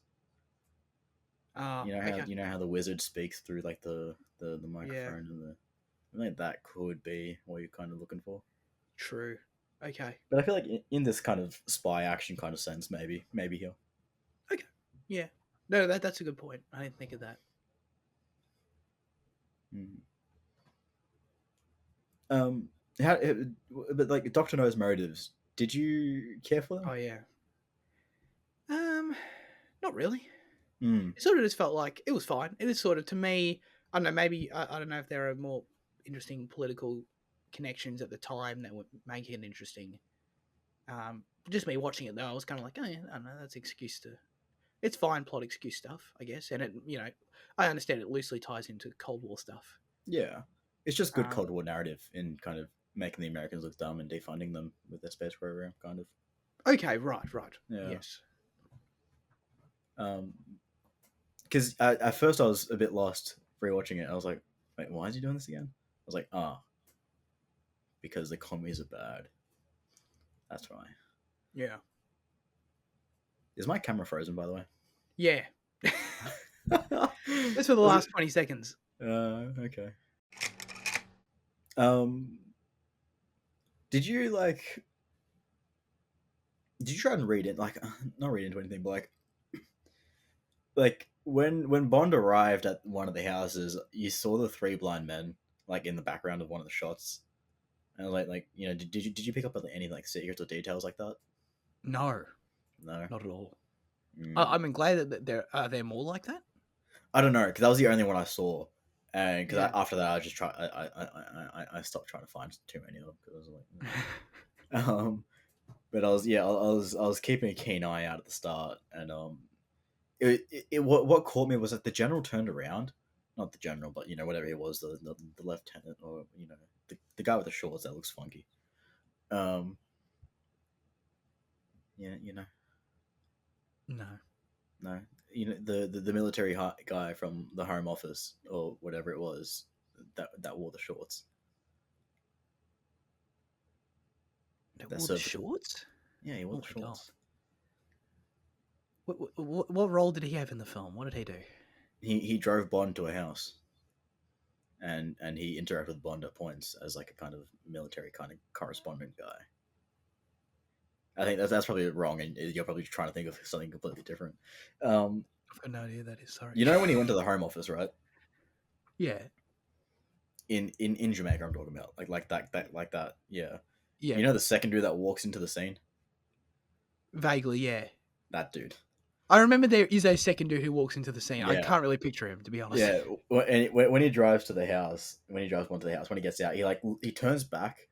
Okay. You know how the wizard speaks through like the Yeah. microphone, and the I think that could be what you're kind of looking for. True. Okay. But I feel like in this kind of spy action kind of sense, maybe here. Okay. Yeah. No, that's a good point. I didn't think of that. Mm. Um, how, but like Doctor No's motives, did you care for them? Oh yeah. Um, Not really. Mm. It sort of just felt like it was fine. It was sort of to me. I don't know. Maybe I don't know if there are more interesting political connections at the time that would make it interesting. Just me watching it though, I was kind of like, oh yeah, I don't know. That's excuse to. It's fine plot excuse stuff, I guess, and I understand it loosely ties into Cold War stuff. Yeah, it's just good Um, Cold War narrative in kind of making the Americans look dumb and defunding them with their space program, kind of. okay, right, Yeah. yes, Um, because at first I was a bit lost rewatching it. I was like, wait, why is he doing this again? I was like, because the commies are bad. That's why. yeah, Is my camera frozen, by the way? yeah. Just for the Was last it? 20 seconds. Okay. Um, did you like? Did you try and read it? Like, not read into anything, but like when Bond arrived at one of the houses, you saw the three blind men like in the background of one of the shots, and did you pick up on any like secrets or details like that? No, No. not at all. Mm. I'm glad that there more like that. I don't know because that was the only one I saw, and because Yeah. after that I just try I stopped trying to find too many of them because I was like, but I was keeping a keen eye out at the start, and what caught me was that the general turned around, not the general, but whatever he was, the lieutenant, or the guy with the shorts that looks funky. Um, yeah, No. no, the military guy from the Home Office or whatever it was that wore the shorts. They that wore the served the. shorts. Yeah, he wore Oh the my god! shorts. What role did he have in the film? What did he do? He drove Bond to a house, and he interacted with Bond at points as like a kind of military kind of correspondent guy. I think that's probably wrong, and you're probably trying to think of something completely different. Um, I've got no idea who that is. Sorry. you know when he went to the Home Office, right? Yeah. In Jamaica, I'm talking about like that. Yeah, Yeah. you know the second dude that walks into the scene, Vaguely, yeah. that dude. I remember there is a second dude who walks into the scene. I Yeah, can't really picture him, to be honest. yeah. When he drives to the house, when he drives one to the house, when he gets out, he turns back,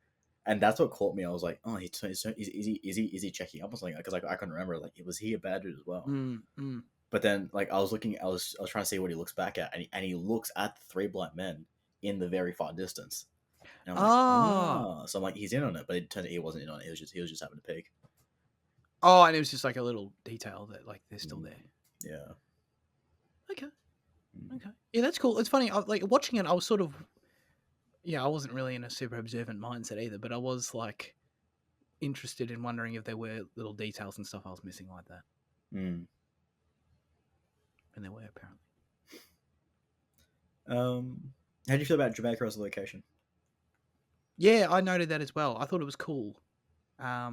and that's what caught me. I was like, oh, is he checking up or something? Because I couldn't remember. Like, was he a bad dude as well? Mm. But then, like, I was trying to see what he looks back at, and he looks at the three blind men in the very far distance, and I'm like, Ah. oh, so I'm like, he's in on it, but it turned out he wasn't in on it. He was just having to peek. Oh, and it was just like a little detail that like they're still there. Yeah. Okay. Mm. Okay. Yeah, that's cool. It's funny. Like watching it, I was sort of. Yeah, I wasn't really in a super observant mindset either, but I was like interested in wondering if there were little details and stuff I was missing like that, Mm. and there were apparently. How do you feel about Jamaica as a location? Yeah, I noted that as well. I thought it was cool. I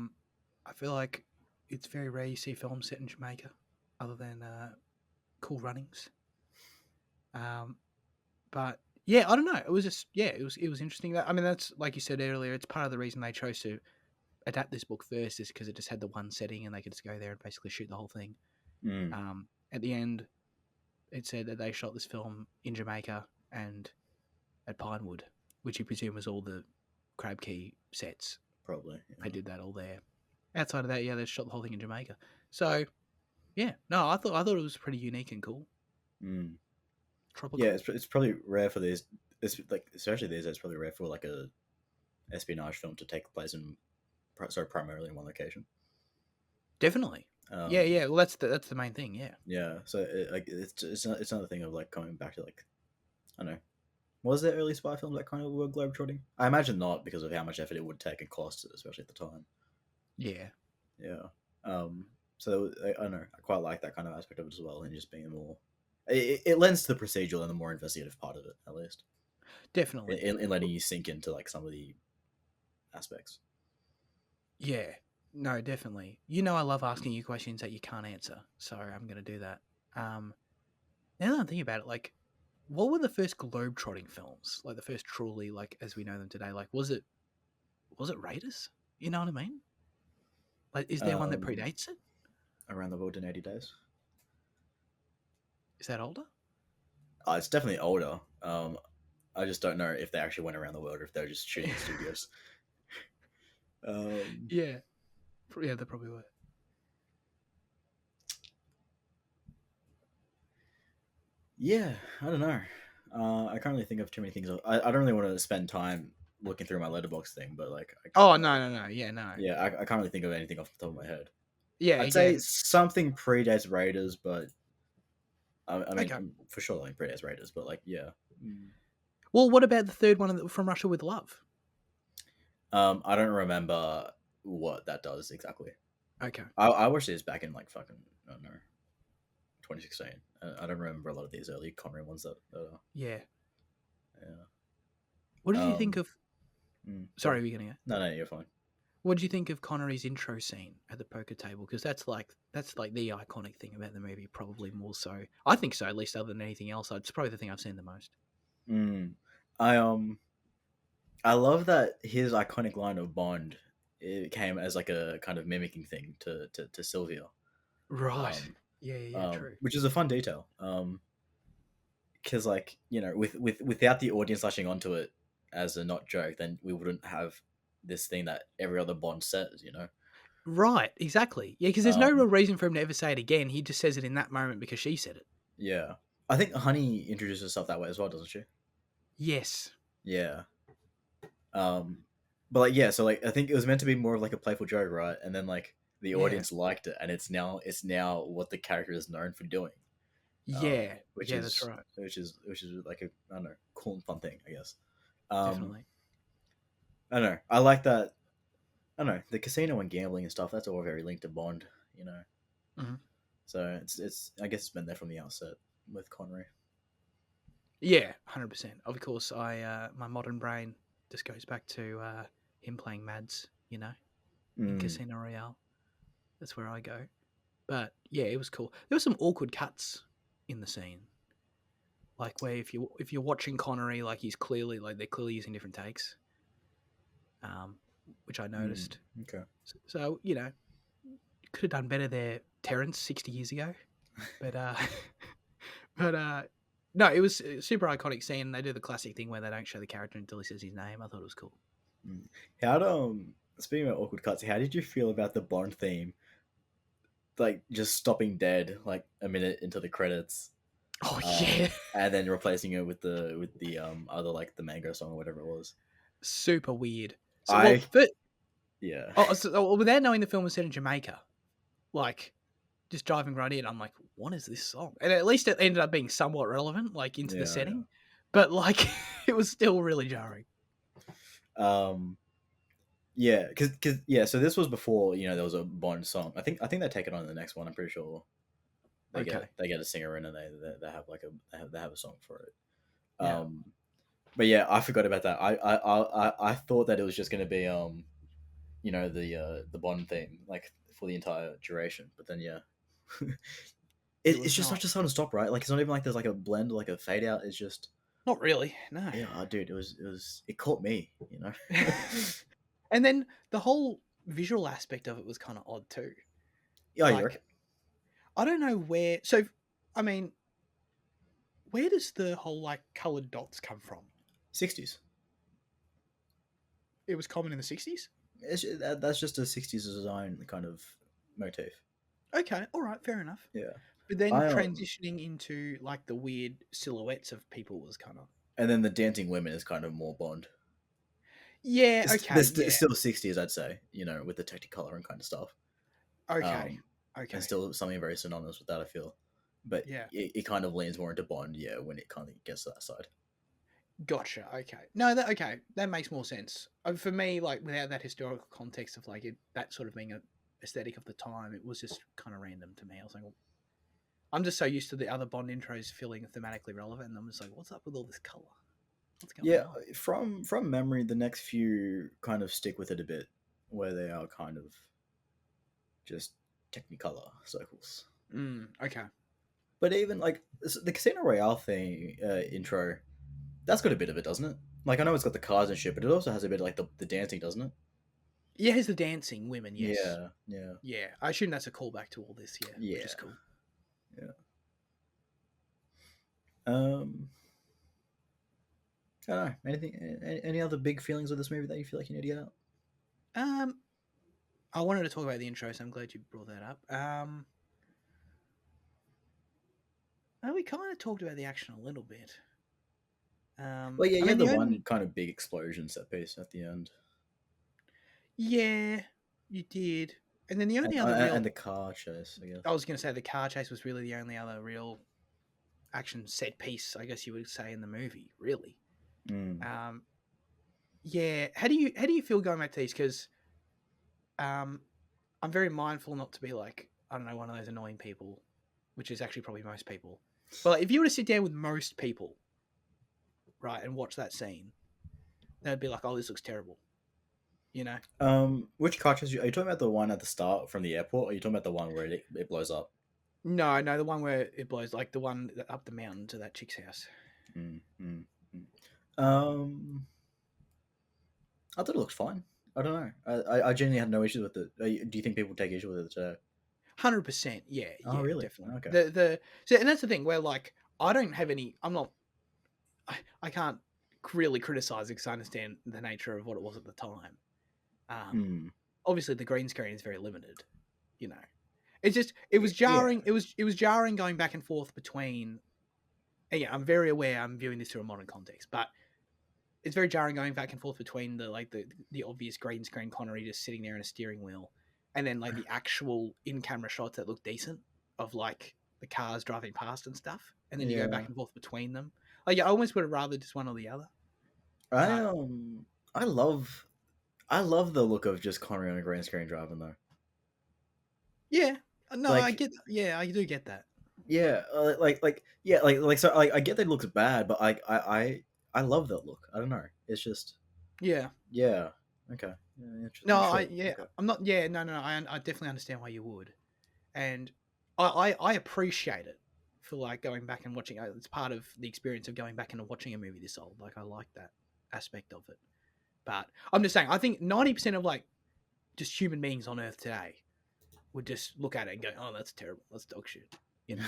feel like it's very rare you see films set in Jamaica, other than Cool Runnings. But yeah, I don't know. It was just it was interesting. That I mean, that's like you said earlier. It's part of the reason they chose to adapt this book first is because it just had the one setting and they could just go there and basically shoot the whole thing. Mm. At the end, it said that they shot this film in Jamaica and at Pinewood, which you presume was all the Crab Key sets. Probably. Yeah. They did that all there. Outside of that, yeah, they shot the whole thing in Jamaica. So, yeah, no, I thought it was pretty unique and cool. Mm. Tropical. Yeah, it's probably rare for these. It's like especially these days, it's probably rare for like a espionage film to take place in primarily in one location. Definitely. Yeah. Well, that's the main thing. Yeah. Yeah. So it's another thing of like coming back to like I don't know. Was there early spy films that kind of were globetrotting? I imagine not because of how much effort it would take and cost, especially at the time. Yeah. Yeah. So I don't know. I quite like that kind of aspect of it as well, and just being more. It lends to the procedural and the more investigative part of it, at least. Definitely. In letting you sink into like some of the aspects. Yeah. No, definitely. You know, I love asking you questions that you can't answer, so I'm going to do that. Now that I'm thinking about it, like, what were the first globe-trotting films? Like the first truly, like as we know them today. Like, was it Raiders? You know what I mean? Like, is there one that predates it? Around the World in 80 Days. Is that older? It's definitely older. I just don't know if they actually went around the world or if they were just shooting in studios. Yeah, they probably were. Yeah, I don't know. I can't really think of too many things. I don't really want to spend time looking through my letterbox thing, but like, Oh no, yeah, no, yeah, I can't really think of anything off the top of my head. yeah. I'd say Again, something predates Raiders, but I mean, okay. for sure, like predates Raiders, but like, yeah. Well, what about the third one from Russia with Love? I don't remember what that does exactly. Okay. I watched this back in like fucking I don't know 2016. I don't remember a lot of these early Connery ones that are. Yeah. Yeah. What did you think of? Sorry. Sorry, we're gonna go. No, you're fine. What did you think of Connery's intro scene at the poker table? Because that's like the iconic thing about the movie. Probably more so. I think so, at least other than anything else. It's probably the thing I've seen the most. I love that his iconic line of Bond it came as like a kind of mimicking thing to Sylvia. Right. Yeah. True. Which is a fun detail. Because like without the audience latching onto it as a not joke, then we wouldn't have this thing that every other Bond says. Right. Exactly. Yeah. Because there's no real reason for him to ever say it again. He just says it in that moment because she said it. Yeah. I think Honey introduces herself that way as well, doesn't she? Yes. Yeah. But like yeah, so like I think it was meant to be more of like a playful joke, right? And then like the audience liked it, and it's now what the character is known for doing. Yeah. Which is that's right. Which is like a I don't know cool and fun thing, I guess. Definitely. I don't know. I like that. I don't know, the casino and gambling and stuff. That's all very linked to Bond, you know. Mhm. So it's I guess it's been there from the outset with Connery. Yeah, 100%. Of course, my modern brain just goes back to him playing Mads, in Mm, Casino Royale. That's where I go. But yeah, it was cool. There were some awkward cuts in the scene, like where if you're watching Connery, like he's clearly like they're clearly using different takes, um, which I mm, noticed. okay. So could have done better there, Terrence, 60 years ago. But but no, it was a super iconic scene. They do the classic thing where they don't show the character until he says his name. I thought it was cool. Mm. How speaking about awkward cuts, how did you feel about the Bond theme, like just stopping dead like a minute into the credits, Oh yeah, and then replacing it with the other like the Mango song or whatever it was? super weird. So I yeah without knowing the film was set in Jamaica, like just driving right in, I'm like, what is this song? And at least it ended up being somewhat relevant, like into the yeah setting, but like it was still really jarring. yeah. Yeah, because yeah. So this was before there was a Bond song. I think they take it on in the next one. I'm pretty sure Okay, they get a singer in and they have like they have a song for it. yeah, Um, but yeah, I forgot about that. I thought that it was just gonna be the Bond theme like for the entire duration. But then yeah, it it's was just not. such a sudden stop, right? Like it's not even like there's like a blend or like a fade out. It's just Not really, no. yeah, dude. It caught me. And then the whole visual aspect of it was kind of odd too. Yeah, you reckon? Like, I don't know where. So, I mean, where does the whole like colored dots come from? 60s. It was common in the 60s. That's just a 60s design kind of motif. Okay, all right, fair enough. Yeah. But then I transitioning into like the weird silhouettes of people was kind of And then the dancing women is kind of more Bond. yeah, It's okay, yeah, still 60s, I'd say, with the Technicolor and kind of stuff. okay, Um, and okay, still something very synonymous with that, I feel. But yeah, it kind of leans more into Bond, yeah, when it kind of gets to that side. gotcha. Okay, no, that okay, that makes more sense. For me, like without that historical context of like that sort of being a aesthetic of the time, it was just kind of random to me. I was like, well, I'm just so used to the other Bond intros feeling thematically relevant, and I'm just like, what's up with all this color? What's going Yeah, on? from memory, the next few kind of stick with it a bit, where they are kind of just Technicolor circles. Okay. But even like the Casino Royale thing intro, that's got a bit of it, doesn't it? Like I know it's got the cars and shit, but it also has a bit of like the dancing, doesn't it? Yeah, here's the dancing women. Yes. Yeah, yeah, Yeah, I assume that's a callback to all this. Yeah, which is yeah, cool. yeah. Um, I don't know. Any other big feelings with this movie that you feel like you need to get out? Um, I wanted to talk about the intro, so I'm glad you brought that up. Well, we kind of talked about the action a little bit. Well, yeah, I you mean had the the one only kind of big explosion set piece at the end, yeah, you did, and then the and only other and real the car chase, I guess. I was going to say the car chase was really the only other real action set piece, I guess you would say, in the movie. Really. Mm. Um, yeah. How do you feel going back to these? Because um, I'm very mindful not to be like I don't know one of those annoying people, which is actually probably most people. But like, if you were to sit down with most people, right, and watch that scene, they'd be like, "Oh, this looks terrible," you know. Which car chase? Are you talking about the one at the start from the airport, or are you talking about the one where it blows up? No, no, the one where it blows, like the one up the mountain to that chick's house. Mm, mm, mm. Um, I thought it looked fine. I don't know. I genuinely had no issues with it. Do you think people take issue with it today? 100%, yeah, Oh, yeah, really? definitely. Okay. And that's the thing where like I don't have any. I'm not. I can't really criticize because I understand the nature of what it was at the time. Um, Mm. Obviously the green screen is very limited. You know, it's just it was Yeah. jarring. It was jarring going back and forth between. And yeah, I'm very aware I'm viewing this through a modern context, but it's very jarring going back and forth between the obvious green screen Connery just sitting there in a steering wheel, and then like the actual in camera shots that look decent of like the cars driving past and stuff, and then you go back Yeah. and forth between them. Like yeah, I almost would have rather just one or the other, I but I love I love the look of just Connery on a green screen driving though. Yeah, no, I Like, get. Yeah, I do get that. yeah, yeah, so I get that it looks bad, but I love that look. I don't know. It's just Yeah. yeah. Okay. Yeah, No, sure. yeah, Okay. I'm not. Yeah, no, no, no. I definitely understand why you would, and I appreciate it for like going back and watching. It's part of the experience of going back and watching a movie this old. Like I like that aspect of it. But I'm just saying, I think 90% of like just human beings on Earth today would just look at it and go, "Oh, that's terrible. That's dog shit." You know.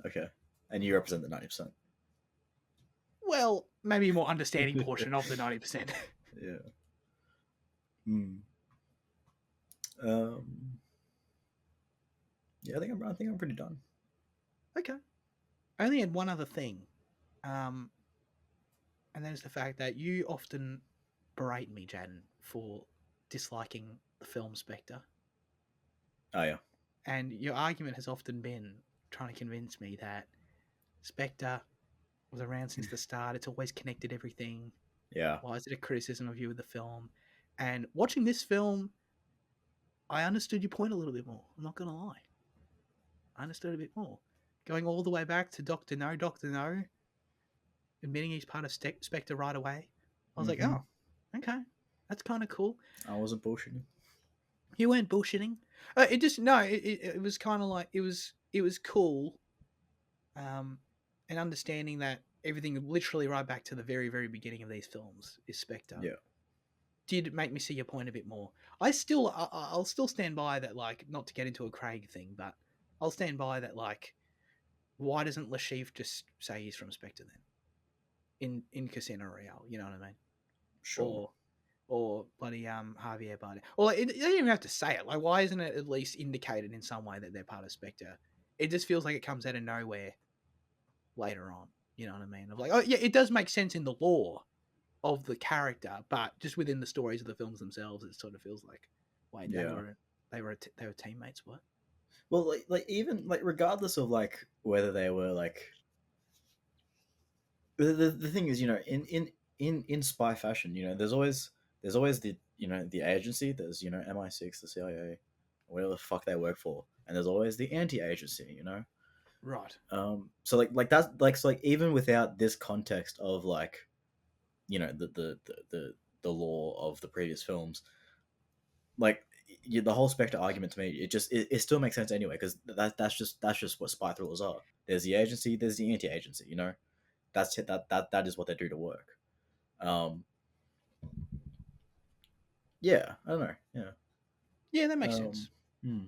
Okay. And you represent the 90%. Well, maybe a more understanding portion of the 90%. Yeah. Hmm. Um. Yeah, I think I'm pretty done. Okay. I only had one other thing, um, and that is the fact that you often berate me, Jaden, for disliking the film Spectre, Oh yeah. and your argument has often been trying to convince me that Spectre was around since the start. It's always connected everything. Yeah. Why is it a criticism of you of the film? And watching this film, I understood your point a little bit more. I'm not gonna lie, I understood a bit more. Going all the way back to Doctor No, admitting he's part of Spectre right away. I was like, Mm-hmm. oh, okay, that's kind of cool. I wasn't bullshitting. You weren't bullshitting. It just no. It was kind of like it was cool, um, and understanding that everything literally right back to the very beginning of these films is Spectre. Yeah. Did make me see your point a bit more. I'll still stand by that. Like, not to get into a Craig thing, but I'll stand by that. Like, why doesn't Lashif just say he's from Spectre then? In Casino Royale, you know what I mean? Sure. Or bloody Javier Bardem. Or like, they don't even have to say it. Like, why isn't it at least indicated in some way that they're part of Spectre? It just feels like it comes out of nowhere later on. You know what I mean? Of like, oh yeah, it does make sense in the lore of the character, but just within the stories of the films themselves, it sort of feels like, wait, Yeah. they were teammates. What? Well, even like regardless of like whether they were like the thing is, in spy fashion, there's always the the agency. There's MI6, the CIA, whatever the fuck they work for, and there's always the anti-agency. Right. So like that's like so like even without this context of like the law of the previous films, like the whole Spectre argument to me, it still makes sense anyway because that's just what spy thrillers are. There's the agency, there's the anti-agency. That's it. That is what they do to work. Um, yeah, I don't know. Yeah. Yeah, that makes Um, sense. hmm.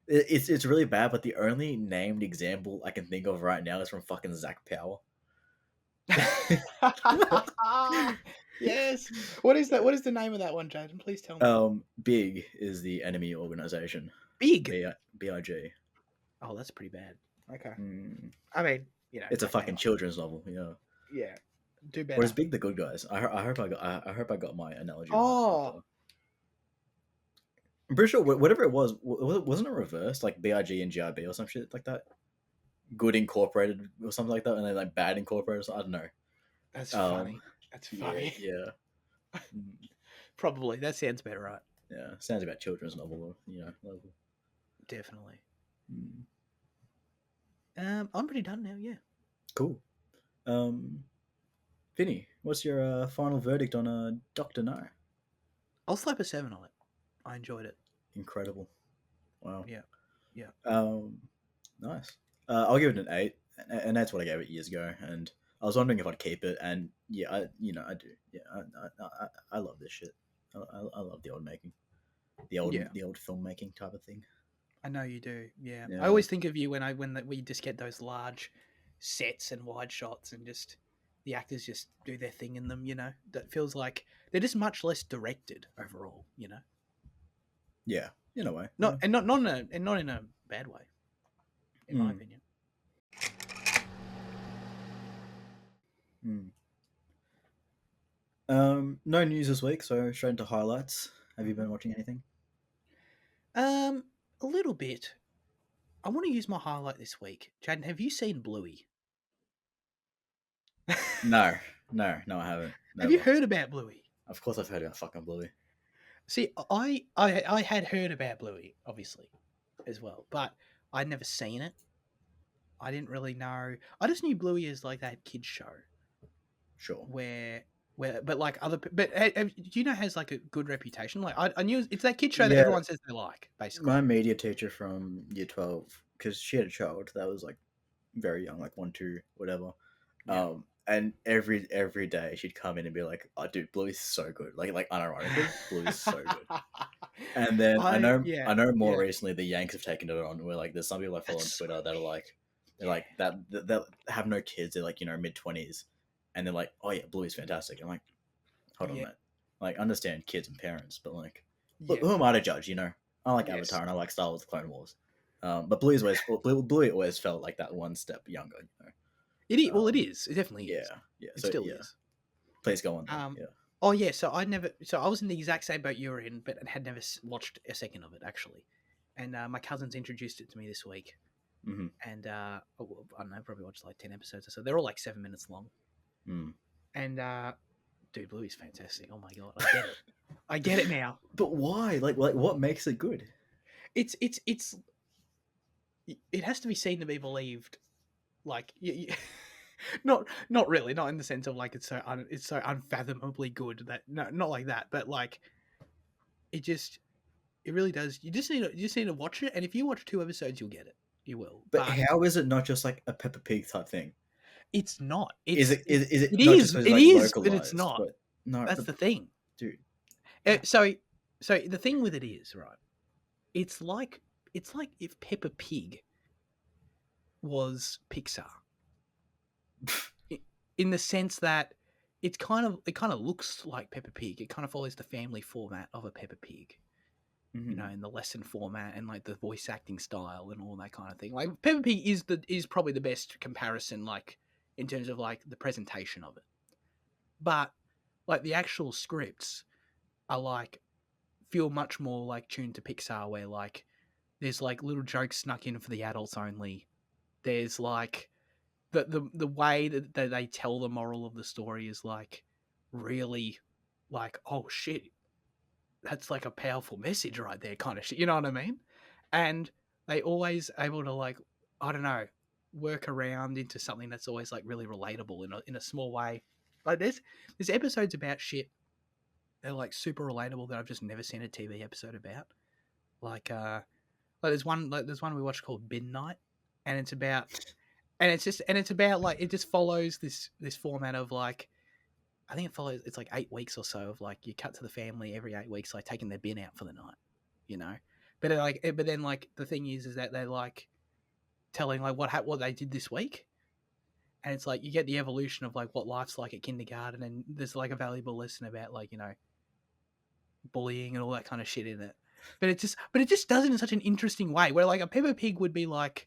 It's really bad, but the only named example I can think of right now is from fucking Zach Power. Yes. What is that? What is the name of that one, Jaden? Please tell me. Big is the enemy organization. Big. BIG. Oh, that's pretty bad. Okay. Mm. I mean, It's a Zach fucking Power. children's novel. Yeah. Yeah. Do Or is better. Big the good guys? I hope I hope I got my analogy right. Oh, I'm pretty sure whatever it was, wasn't it reversed like BIG and GIB or some shit like that? Good Incorporated or something like that, and then like Bad Incorporated. I don't know. that's Um, funny. That's yeah, funny. yeah, mm, Probably. That sounds better, right? yeah. Sounds about children's novel, level. Definitely. Mm, I'm pretty done now. Yeah. cool. Um, Vinny, what's your final verdict on Doctor No? I'll slap a 7 on it. I enjoyed it. Incredible. Wow. Yeah. Yeah. Um, nice. I'll give it an 8, and that's what I gave it years ago. And I was wondering if I'd keep it, and yeah, I do. Yeah, I love this shit. I love the old making, Yeah. the old filmmaking type of thing. I know you do. Yeah. I Yeah, always think of you we just get those large sets and wide shots and just the actors just do their thing in them, That feels like they're just much less directed overall. yeah, in a way. Yeah. Not in a bad way, in my Mm, opinion. mm. No news this week, so straight into highlights. Have you hmm been watching anything? Um, a little bit. I want to use my highlight this week. Jaden, have you seen Bluey? No, no, I haven't. Have you Never. heard about Bluey? Of course, I've heard about fucking Bluey. See, I had heard about Bluey, obviously, as well, but I'd never seen it. I didn't really know. I just knew Bluey as like that kids show Sure. where but like but do you know has like a good reputation? Like I knew it's that kid show that Yeah, everyone says they like, my basically. media teacher from year 12, because she had a child that was like very young, like 1, 2, whatever. Yeah. And every day she'd come in and be like, "Oh, dude, Bluey's so good." Like unironically, Bluey's so good. And then I know more Yeah. recently the Yanks have taken it on. Where like there's some people I follow That's on Twitter sweet. that are like they're like that have no kids. They're like mid-20s, and they're like, "Oh yeah, Bluey's fantastic." I'm like, hold on, Yeah. mate. Like understand kids and parents, but like, Yeah. who am I to judge? I like Yes. Avatar and I like Star Wars: The Clone Wars. But Bluey always felt like that one step younger. It is, well, it is. It definitely is. Yeah, yeah. It So still yeah, is. please go on though. Um. Yeah. Oh yeah. So I never. So I was in the exact same boat you were in, but had never watched a second of it actually. And my cousins introduced it to me this week, Mm-hmm. and I don't know, probably watched like 10 episodes or so. They're all like 7 minutes long, Mm. and dude, Bluey's fantastic. Oh my god, I get it. I get it now. But why? Like what makes it good? It's it has to be seen to be believed. Like not really, not in the sense of like it's so unfathomably good that no, not like that, but like it just it really does. You just need to watch it, and if you watch 2 episodes, you'll get it. You will, But but how is it not just like a Peppa Pig type thing? it's not. Is It's it is it it not just is because it like is, but it's localized? not. But no, That's but the thing. dude, So the thing with it is right. It's like it's like if Peppa Pig was Pixar, in the sense that it kind of looks like Peppa Pig. It kind of follows the family format of a Peppa Pig, mm-hmm. in the lesson format and like the voice acting style and all that kind of thing. Like Peppa Pig is probably the best comparison, like in terms of like the presentation of it. But like the actual scripts are like feel much more like tuned to Pixar, where like there's like little jokes snuck in for the adults only. There's like the way that they tell the moral of the story is like really like, oh shit, that's like a powerful message right there, kind of shit. You know what I mean? And they always able to like, I don't know, work around into something that's always like really relatable in a small way. Like there's episodes about shit that are like super relatable that I've just never seen a TV episode about. Like there's one we watched called Midnight, and it's about and it's about like it just follows this format of like I think it follows it's like 8 weeks or so of like you cut to the family every 8 weeks like taking their bin out for the night, you know. But then like the thing is that they're like telling like what they did this week, and it's like you get the evolution of like what life's like at kindergarten, and there's like a valuable lesson about like bullying and all that kind of shit in it. But it just does it in such an interesting way where like a Peppa Pig would be like,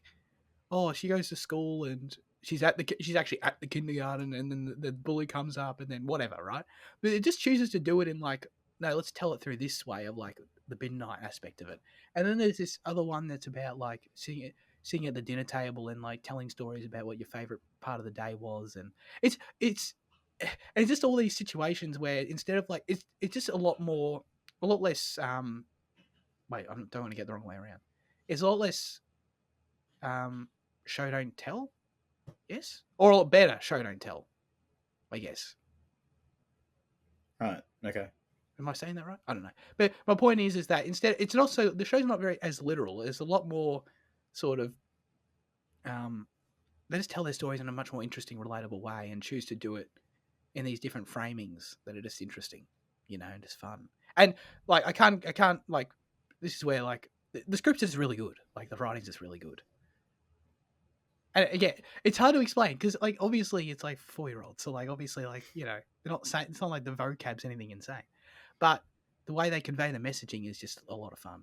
oh, she goes to school and she's actually at the kindergarten, and then the bully comes up, and then whatever, right? But it just chooses to do it in like, no, let's tell it through this way of like the midnight aspect of it. And then there's this other one that's about like sitting at the dinner table and like telling stories about what your favorite part of the day was, and it's and it's just all these situations where instead of like it's just a lot less wait, I don't want to get the wrong way around. It's a lot less um, show don't tell, yes, or a lot better show don't tell, I guess. Right. Okay. Am I saying that right? I don't know, but my point is that instead it's not so the show's not very as literal. There's a lot more sort of um, they just tell their stories in a much more interesting, relatable way, and choose to do it in these different framings that are just interesting, and just fun. And like I can't like this is where like the script is really good, like the writing's just really good. And again, it's hard to explain because, like, obviously it's like 4-year-olds, so like, obviously, like, they're not saying it's not like the vocab's anything insane, but the way they convey the messaging is just a lot of fun.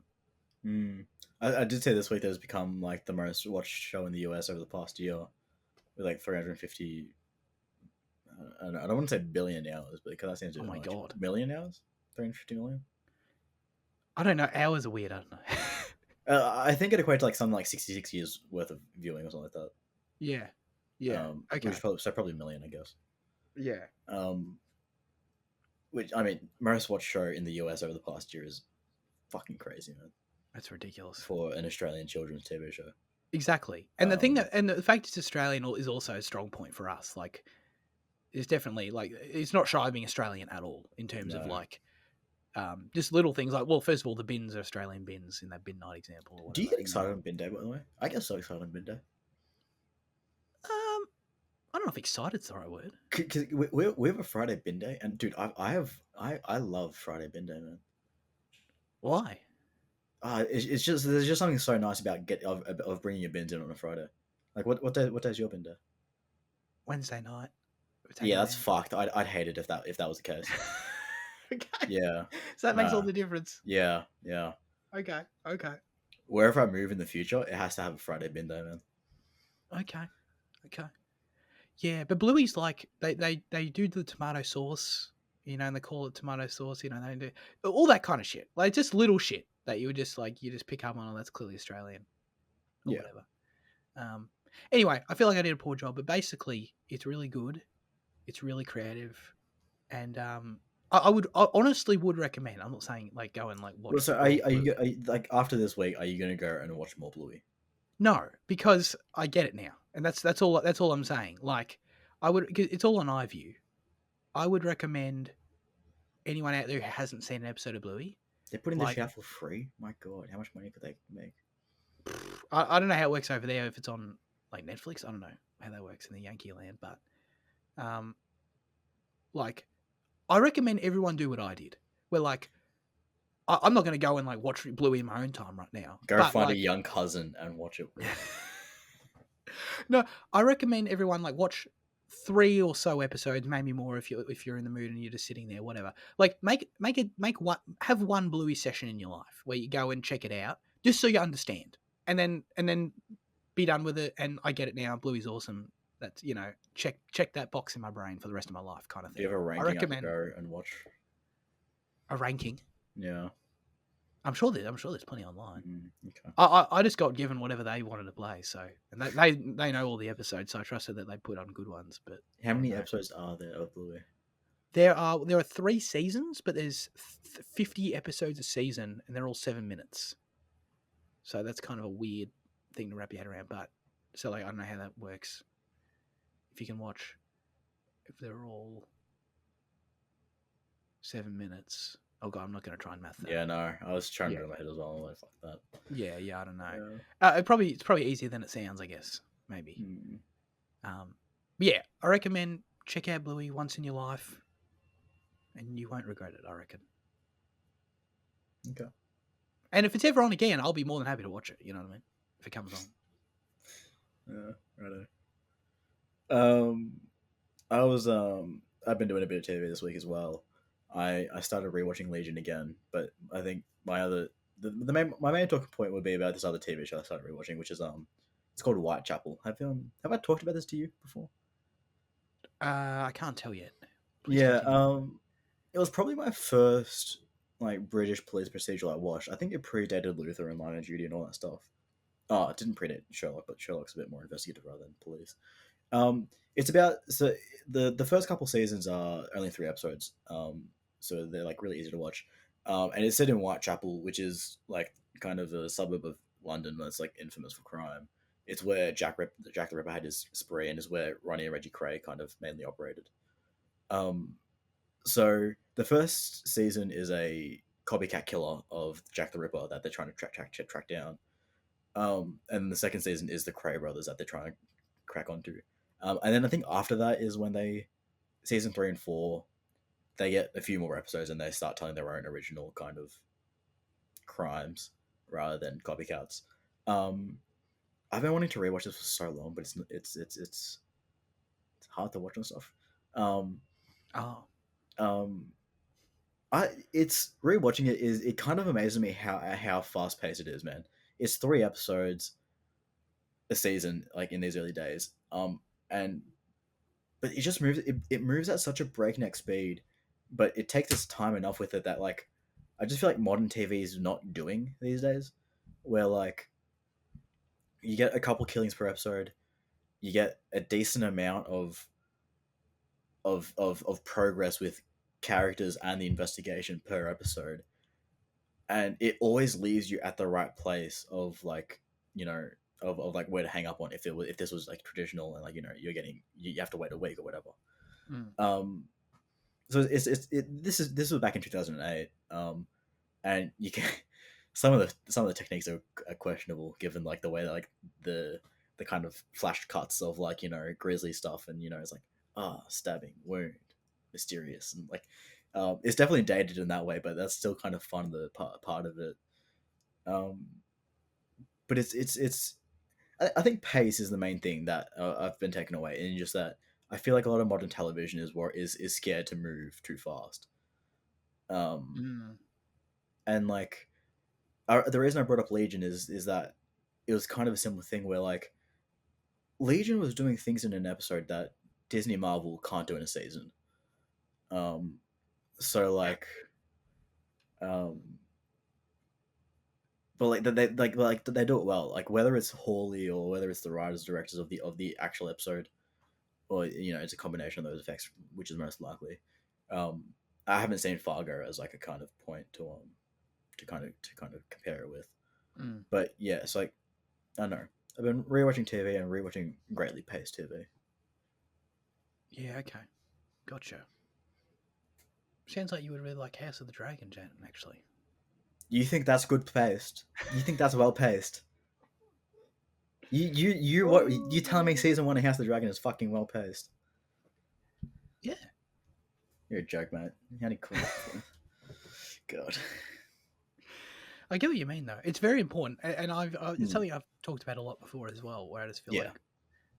Mm. I did say this week that has become like the most watched show in the US over the past year, with like 350. I don't want to say billion hours, but because that seems Oh too my much. god, Million hours, 350 million. I don't know. Hours are weird. I don't know. I think it equates to like something like 66 years worth of viewing or something like that. Yeah, yeah, Which is okay, probably a million, I guess. yeah, Um, which I mean, most watched show in the US over the past year is fucking crazy, man, That's ridiculous. for an Australian children's TV show. Exactly. And Um, the fact it's Australian is also a strong point for us. Like, it's definitely like it's not shy of being Australian at all in terms of no. like just little things like, well, first of all, the bins are Australian bins in that bin night example or Do you whatever. get excited on bin day, by the way? I get so excited on bin day. I don't know if excited's the right word. Because we have a Friday bin day, and dude, I love Friday bin day, man. Why? It's just there's just something so nice about of bringing your bins in on a Friday. Like what day's your bin day? Wednesday night. We're Yeah, taking that's them fucked. I'd hate it if that was the case. out. Okay. Yeah, So that makes all nah, the difference. yeah, yeah. Okay. Okay. Wherever I move in the future, it has to have a Friday bin day, man. Okay. Okay. Yeah, but Bluey's like they do the tomato sauce, and they call it tomato sauce. They do all that kind of shit. Like just little shit that you would just like you just pick up on. Oh, that's clearly Australian or Yeah. whatever. Um. Anyway, I feel like I did a poor job, but basically, it's really good. It's really creative, and I honestly would recommend. I'm not saying like go and like Well, watch so all of Bluey. are you like after this week? Are you gonna go and watch more Bluey? No, because I get it now, and that's all. That's all I'm saying. Like, I would. 'Cause it's all on iView. I would recommend anyone out there who hasn't seen an episode of Bluey. They're putting this Like, shit out for free. My God, how much money could they make? I don't know how it works over there. If it's on like Netflix, I don't know how that works in the Yankee land. But, um, like, I recommend everyone do what I did. Where like, I'm not going to go and like watch Bluey in my own time right now. Go But find a like, young cousin and watch it with. no, I recommend everyone like watch 3 or so episodes, maybe more if you're in the mood and you're just sitting there, whatever. Like make one have one Bluey session in your life where you go and check it out just so you understand, and then be done with it. And I get it now. Bluey's awesome. That's check that box in my brain for the rest of my life, kind of Do you thing. have a I ranking I could recommend go and watch? a ranking. Yeah. I'm sure there's plenty online. Okay. I just got given whatever they wanted to play, so and they know all the episodes, so I trusted that they put on good ones. But How I don't many know. episodes are there of Bluey? There are 3 seasons, but there's 50 episodes a season, and they're all 7 minutes. So that's kind of a weird thing to wrap your head around. But so like I don't know how that works. If you can watch, if they're all 7 minutes. Oh god, I'm not going to try and math that. Yeah, no, I was trying to Yeah. do it in my head as well. I'm like, fuck that. Yeah, I don't know. Yeah. It's probably easier than it sounds, I guess. Maybe. Mm. But yeah, I recommend check out Bluey once in your life, and you won't regret it. I reckon. Okay. And if it's ever on again, I'll be more than happy to watch it. You know what I mean? If it comes on. Yeah. Right. I was I've been doing a bit of TV this week as well. I started rewatching Legion again, but I think my main talking point would be about this other TV show I started rewatching, which is it's called Whitechapel. Have I talked about this to you before? I can't tell yet. Please Yeah. continue. It was probably my first like British police procedural I watched. I think it predated Luther and Line of Duty and all that stuff. Oh, it didn't predate Sherlock, but Sherlock's a bit more investigative rather than police. It's about the first couple seasons are only 3 episodes. So they're like really easy to watch. And it's set in Whitechapel, which is like kind of a suburb of London that's like infamous for crime. It's where Jack the Ripper had his spree, and is where Ronnie and Reggie Cray kind of mainly operated. Um, so the first season is a copycat killer of Jack the Ripper that they're trying to track down. And the second season is the Cray brothers that they're trying to crack onto. And then I think after that is when season 3 and 4, they get a few more episodes and they start telling their own original kind of crimes rather than copycats. I've been wanting to rewatch this for so long, but it's hard to watch and stuff. Oh, It's rewatching it kind of amazes me how fast paced it is, man. It's 3 episodes a season, like in these early days. And but it just it moves at such a breakneck speed, but it takes its time enough with it that like I just feel like modern TV is not doing these days, where like you get a couple killings per episode, you get a decent amount of progress with characters and the investigation per episode, and it always leaves you at the right place of like, you know, of like where to hang up on if this was like traditional, and like, you know, you have to wait a week or whatever. Mm. um so this was back in 2008. And you can some of the techniques are questionable, given like the way that like the kind of flash cuts of like, you know, grisly stuff, and you know, it's like, stabbing, wound, mysterious, and like, it's definitely dated in that way, but that's still kind of fun, the part of it. um but it's I think pace is the main thing that I've been taken away, and just that I feel like a lot of modern television is scared to move too fast. um Mm. and like, the reason I brought up Legion is that it was kind of a similar thing where like Legion was doing things in an episode that Disney Marvel can't do in a season. Um, so like, um, but like they do it well. Like whether it's Hawley or whether it's the writers directors of the actual episode, or you know, it's a combination of those effects, which is most likely. Um, I haven't seen Fargo as like a kind of point to kind of compare it with, Mm. but yeah, it's like, I don't know. I've been rewatching TV and rewatching greatly paced TV. Yeah, okay. Gotcha. Sounds like you would really like House of the Dragon, Jan, actually. You think that's good paced? You think that's well paced? You what? You telling me season one of House of the Dragon is fucking well paced? Yeah. You're a joke, mate. How do you call it? God. I get what you mean, though. It's very important, and it's Hmm. something I've talked about a lot before as well. Where I just feel Yeah. like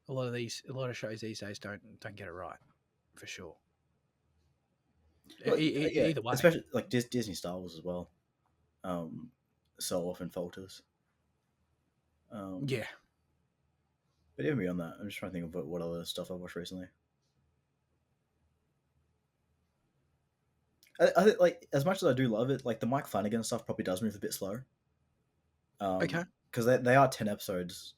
a lot of shows these days don't get it right, for sure. Well, yeah, Either way. especially like Disney Star Wars as well. Um, so often falters. Um, Yeah. but even beyond that, I'm just trying to think of what other stuff I've watched recently. I think like, as much as I do love it, like the Mike Flanagan stuff probably does move a bit slow. Okay. Because they are 10 episodes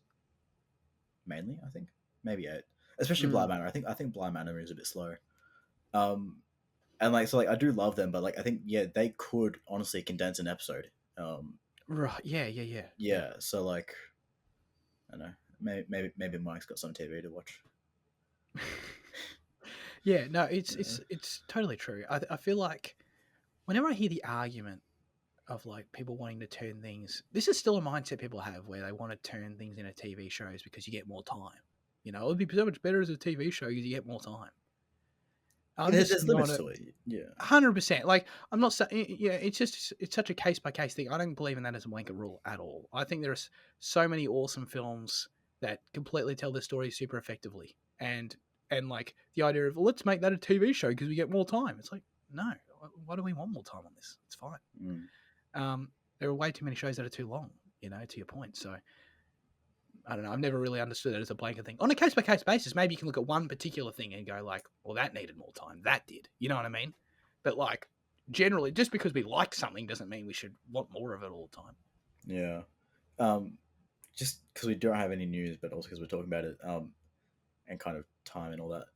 mainly, I think, maybe 8. Especially Mm. Blind Manor. I think Blind Manor is a bit slow. Um, and like, so like I do love them, but like I think, yeah, they could honestly condense an episode. Right. Yeah. Yeah. So like, I don't know, maybe Mike's got some TV to watch. Yeah. No, it's Yeah. it's it's totally true. I feel like whenever I hear the argument of like people wanting to turn things, this is still a mindset people have where they want to turn things into TV shows because you get more time. You know, it would be so much better as a TV show because you get more time. I'm just There's not limits a to it. Yeah. 100%. Like, I'm not saying, yeah, it's such a case by case thing. I don't believe in that as a blanket rule at all. I think there's so many awesome films that completely tell their story super effectively, and like the idea of, well, let's make that a TV show because we get more time. It's like, no, why do we want more time on this? It's fine. Mm. There are way too many shows that are too long. You know, to your point. So I don't know. I've never really understood it as a blanket thing. On a case by case basis, maybe you can look at one particular thing and go like, well, that needed more time. That did. You know what I mean? But like generally, just because we like something doesn't mean we should want more of it all the time. Yeah. Um, just because we don't have any news, but also because we're talking about it, and kind of time and all that.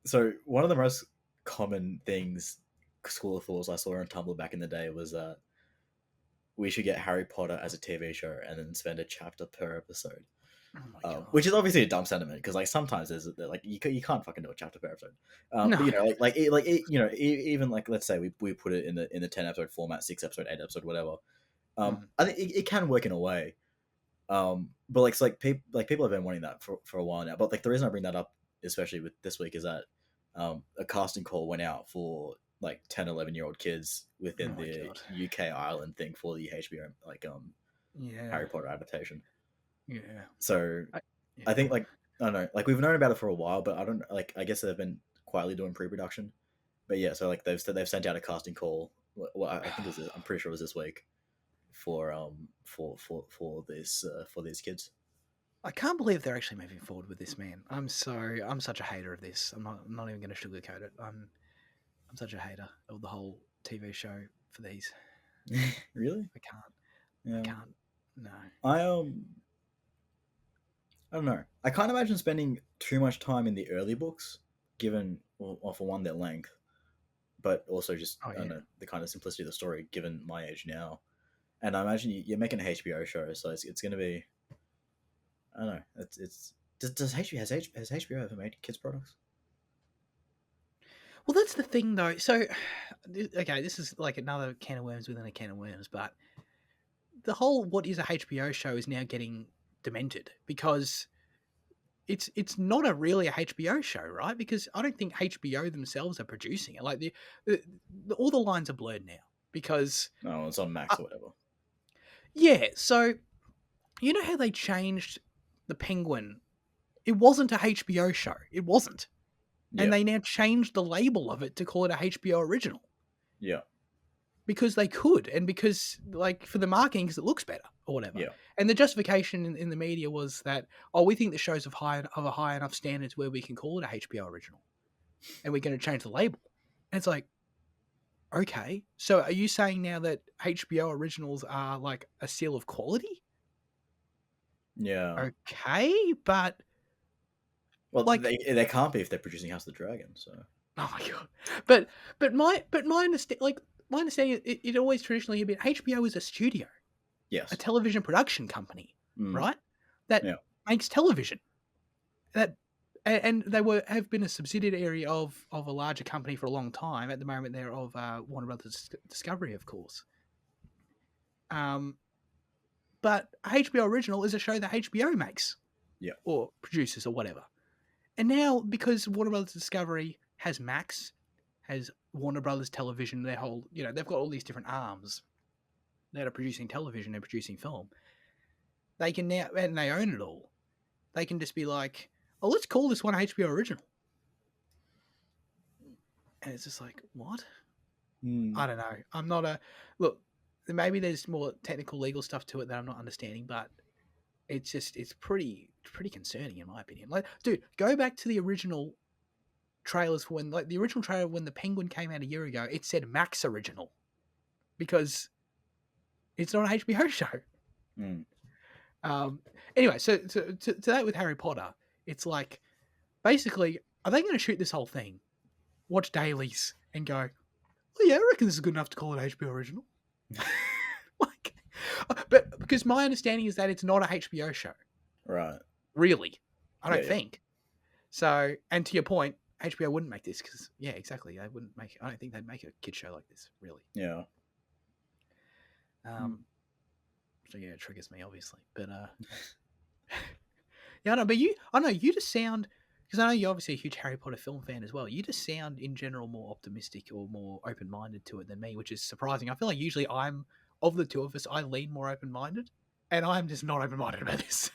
So one of the most common things, school of thoughts I saw on Tumblr back in the day was that we should get Harry Potter as a TV show and then spend a chapter per episode. Oh my god. Which is obviously a dumb sentiment, because like sometimes there's like you can't fucking do a chapter per episode. No. But you know, you know, even like, let's say we put it in the 10 episode format, 6 episode, 8 episode, whatever. I think it can work in a way. But like, it's like people have been wanting that for a while now. But like the reason I bring that up, especially with this week, is that a casting call went out for like 10, 11-year-old kids Oh within my the god. UK Ireland thing for the HBO like Yeah. Harry Potter adaptation. Yeah. So I, yeah. I think like, I don't know, like we've known about it for a while, but I don't like, I guess they've been quietly doing pre-production. But yeah, so like they've sent out a casting call. Well, I think it was, I'm pretty sure it was this week for these kids. I can't believe they're actually moving forward with this, man. I'm such a hater of this. I'm not even going to sugarcoat it. I'm such a hater of the whole TV show for these. Really? I can't. Yeah. I can't. No. I don't know. I can't imagine spending too much time in the early books, given, well, for one, their length, but also just Oh I don't yeah. know the kind of simplicity of the story given my age now. And I imagine you're making an HBO show, so it's going to be I don't know. It's does HBO has HBO ever made kids products? Well, that's the thing, though. So, okay, this is like another can of worms within a can of worms, but the whole what is a HBO show is now getting demented because it's not really a HBO show, right? Because I don't think HBO themselves are producing it. Like all the lines are blurred now because No, it's on uh, Max or whatever. yeah. So you know how they changed the Penguin? It wasn't a HBO show. It wasn't, and Yeah, they now changed the label of it to call it a HBO original. yeah, Because they could, and because like for the marketing, because it looks better or whatever. yeah, And the justification in the media was that, oh, we think the show's of a high enough standards where we can call it a HBO original, and we're going to change the label. And it's like, okay, so are you saying now that HBO originals are like a seal of quality? yeah. Okay, but Well, like, they can't be if they're producing House of the Dragon. So oh my god, but my understand like my understanding, it always traditionally had been HBO is a studio, a yes, television production company, mm, right? That yeah, makes television. That and they have been a subsidiary of a larger company for a long time. At the moment, they're of Warner Brothers Discovery, of course. Um, but HBO Original is a show that HBO makes yeah, or produces or whatever. And now, because Warner Brothers Discovery has Max, has Warner Brothers Television, their whole, they've got all these different arms that are producing television and producing film. They can now, and they own it all. They can just be like, oh, let's call this one HBO Original. And it's just like, what? mm, I don't know. I'm not a look. Maybe there's more technical legal stuff to it that I'm not understanding, but it's pretty concerning in my opinion. Like, dude, go back to the original trailers for when like the original trailer when the Penguin came out a year ago. It said Max Original because it's not an HBO show. mm. Um. Anyway, so to that with Harry Potter, it's like basically, are they going to shoot this whole thing, watch dailies, and go, oh yeah, I reckon this is good enough to call it HBO Original? Like, but because my understanding is that it's not a HBO show, Right. really. I Yeah, don't yeah, think so. And to your point, HBO wouldn't make this because, yeah, exactly. They wouldn't make. I don't think they'd make a kid show like this, really. yeah. Mm. Um, so yeah, it triggers me obviously, but yeah, I know. But I know you just sound because I know you're obviously a huge Harry Potter film fan as well. You just sound in general more optimistic or more open minded to it than me, which is surprising. I feel like usually I'm of the two of us, I lean more open minded, and I'm just not open minded about this.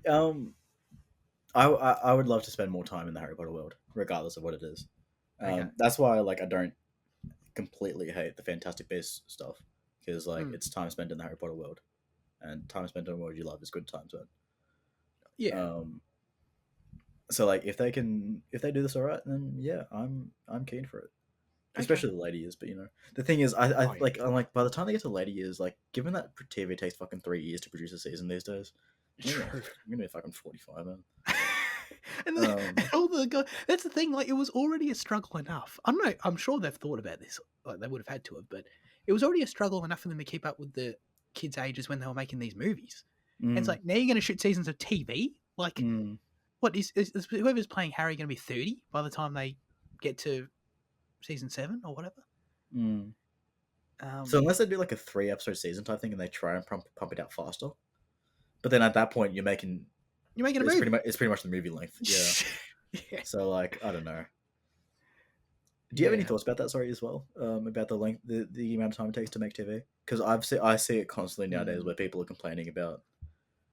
Um, I would love to spend more time in the Harry Potter world, regardless of what it is. Okay. That's why I don't completely hate the Fantastic Beasts stuff because Mm. it's time spent in the Harry Potter world, and time spent in a world you love is good time spent. Yeah. Um, so if they do this all right, then yeah, I'm keen for it. Okay. Especially the later years, but the thing is, I Oh yeah. I'm like by the time they get to later years, given that TV takes fucking 3 years to produce a season these days, True. I'm gonna be fucking 45, man. and, Um, and all the that's the thing. Like, it was already a struggle enough. I don't know. I'm sure they've thought about this. Like, they would have had to have, but it was already a struggle enough for them to keep up with the kids' ages when they were making these movies. And it's mm, like now you're going to shoot seasons of TV. Like, mm, what is whoever's playing Harry going to be 30 by the time they get to season 7 or whatever? mm. So Um, unless they do like a 3 episode season type thing and they try and pump it out faster, but then at that point you're making you're making a movie. it's pretty much the movie length. Yeah. yeah. So I don't know. Do you have any Yeah. thoughts about that? Sorry, as well, about the length, the amount of time it takes to make TV? Because I see it constantly nowadays Mm, where people are complaining about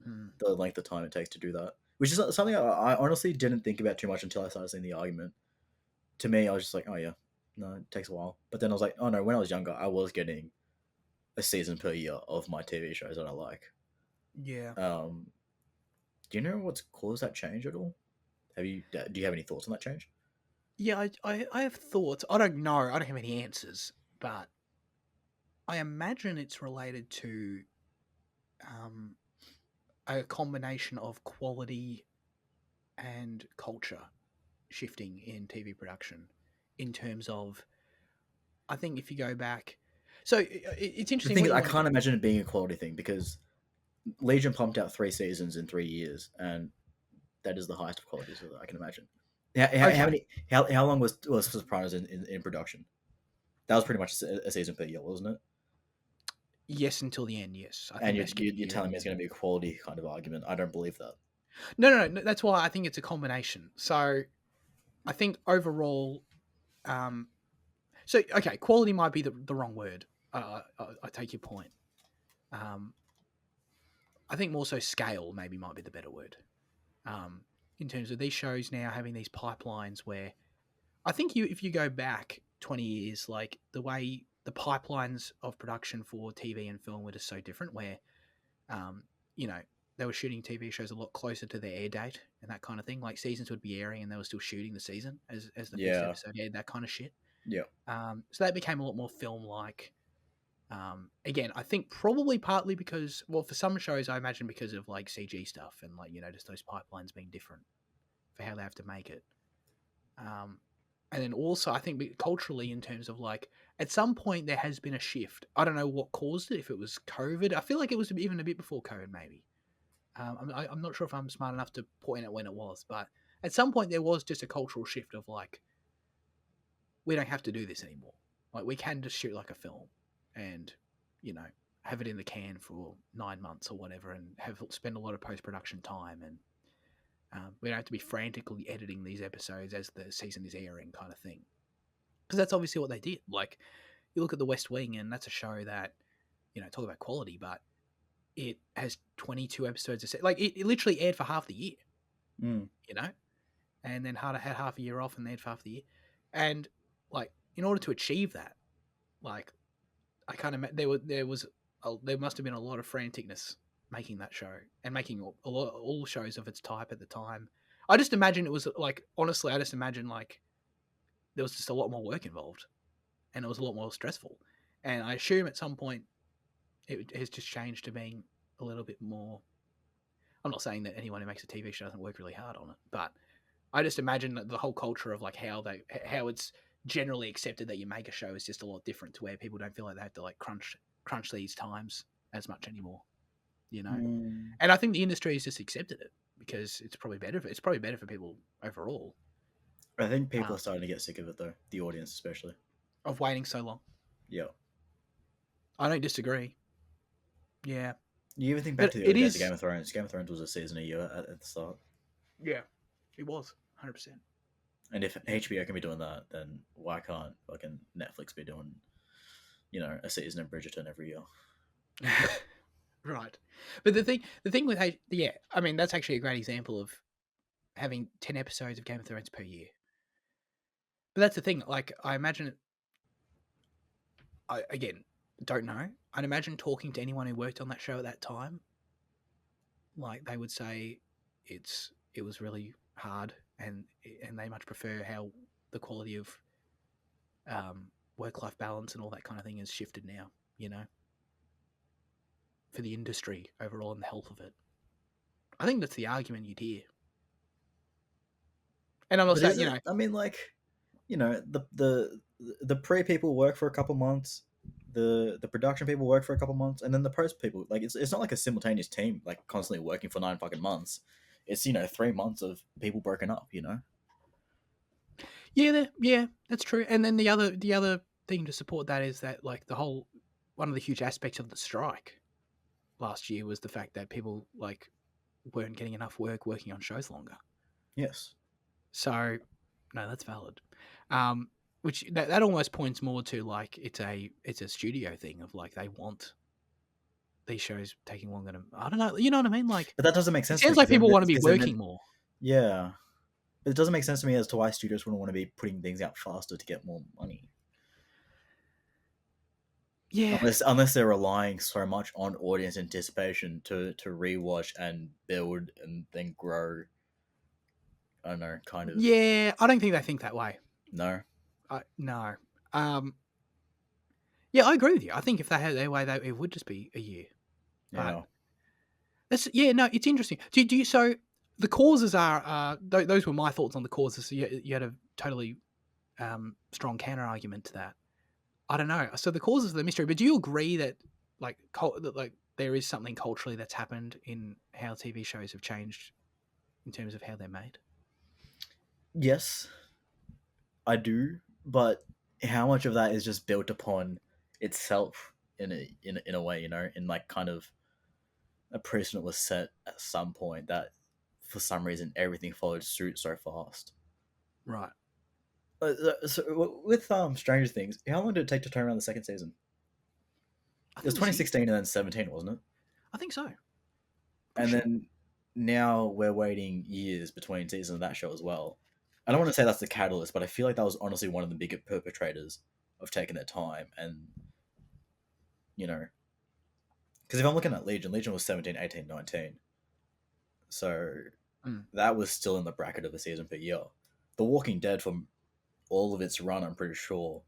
mm. the length of time it takes to do that, which is something I honestly didn't think about too much until I started seeing the argument. To me, I was just like, oh yeah, no, it takes a while. But then I was like, oh no, when I was younger, I was getting a season per year of my TV shows that I like. Yeah. Um, do you know what's caused that change at all? Do you have any thoughts on that change? Yeah, I have thoughts. I don't know. I don't have any answers, but I imagine it's related to um, a combination of quality and culture shifting in TV production in terms of I think if you go back, so it's The interesting thing what is, you I want to can't do. imagine it being a quality thing because Legion pumped out 3 seasons in 3 years, and that is the highest of qualities that I can imagine. How Okay, many? How long was Sopranos in production? That was pretty much a season per year, wasn't it? yes, until the end. Yes, I And think they skipped a you're year in telling the me it's end. going to be a quality kind of argument. I don't believe that. No. That's why I think it's a combination. So I think overall, um, so okay, quality might be the wrong word. I take your point. Um, I think more so scale maybe might be the better word. Um, in terms of these shows now having these pipelines where I think if you go back 20 years, like the way the pipelines of production for TV and film were just so different, where, um, you know, they were shooting TV shows a lot closer to their air date and that kind of thing. Like seasons would be airing and they were still shooting the season as the first Yeah, episode aired, that kind of shit. yeah. So that became a lot more film like. Again, I think probably partly because, well, for some shows, I imagine because of like CG stuff and like, just those pipelines being different for how they have to make it. Um, and then also, I think culturally, in terms of like, at some point there has been a shift. I don't know what caused it. If it was COVID, I feel like it was even a bit before COVID, maybe. I'm not sure if I'm smart enough to point out when it was, but at some point there was just a cultural shift of like, we don't have to do this anymore. Like, we can just shoot like a film, and you know, have it in the can for 9 months or whatever, and have spend a lot of post production time and we don't have to be frantically editing these episodes as the season is airing, kind of thing. Because that's obviously what they did. Like, you look at The West Wing, and that's a show that, talk about quality, but it has 22 episodes. Like, it literally aired for half the year, Mm. you know? And then had half a year off and aired for half the year. And, like, in order to achieve that, like, I kind of, there must have been a lot of franticness making that show and making all shows of its type at the time. I just imagine it was like, honestly, I just imagine like there was just a lot more work involved and it was a lot more stressful. And I assume at some point it has just changed to being a little bit more. I'm not saying that anyone who makes a TV show doesn't work really hard on it, but I just imagine that the whole culture of like how it's generally accepted that you make a show is just a lot different to where people don't feel like they have to like crunch these times as much anymore, you know. Mm. And I think the industry has just accepted it because it's probably better. It's probably better for people overall. I think people Um, are starting to get sick of it though. The audience, especially. of waiting so long. Yeah. I don't disagree. Yeah, You even think back but to the it early days of is. Game of Thrones. Game of Thrones was a season a year at the start. Yeah, it was 100%. And if Yeah. HBO can be doing that, then why can't fucking Netflix be doing, a season of Bridgerton every year? Right. But the thing with yeah, I mean that's actually a great example of having 10 episodes of Game of Thrones per year. But that's the thing. Like, I imagine, I again don't know. I'd imagine talking to anyone who worked on that show at that time, like they would say it was really hard, and they much prefer how the quality of work life balance and all that kind of thing has shifted now. You know, for the industry overall and the health of it. I think that's the argument you'd hear. And I'm not But saying, is it? I mean, like, the pre people work for a couple months, the production people work for a couple months, and then the post people, like, it's not like a simultaneous team like constantly working for 9 fucking months. It's 3 months of people broken up. yeah, that's true. And then the other thing to support that is that like the whole one of the huge aspects of the strike last year was the fact that people like weren't getting enough work working on shows longer. Yes. So no, that's valid. Um, which that almost points more to like it's a studio thing of like they want these shows taking longer to, I don't know, you know what I mean? Like But that doesn't make it sense to me sounds like because people want to be then working more. yeah, but it doesn't make sense to me as to why studios wouldn't want to be putting things out faster to get more money. Yeah. Unless they're relying so much on audience anticipation to rewatch and build and then grow. I don't know, kind of. Yeah, I don't think they think that way. No. No. Um, yeah, I agree with you. I think if they had their way, it would just be a year. But Yeah. no, it's interesting. Do you so the causes are those were my thoughts on the causes. So you had a totally strong counter argument to that. I don't know. So the causes of the mystery. But do you agree that that there is something culturally that's happened in how TV shows have changed in terms of how they're made? Yes, I do, but how much of that is just built upon itself in a way, in like kind of a precedent was set at some point that for some reason everything followed suit so fast. Right. So with Stranger Things, how long did it take to turn around the second season? I It was think it was years. 2016 and then 17, wasn't it? I think so. Pretty And sure. then now we're waiting years between seasons of that show as well. I don't want to say that's the catalyst, but I feel like that was honestly one of the bigger perpetrators of taking their time. And, you know, because if I'm looking at Legion was 17, 18, 19. So Mm. that was still in the bracket of a season per year. The Walking Dead, from all of its run, I'm pretty sure,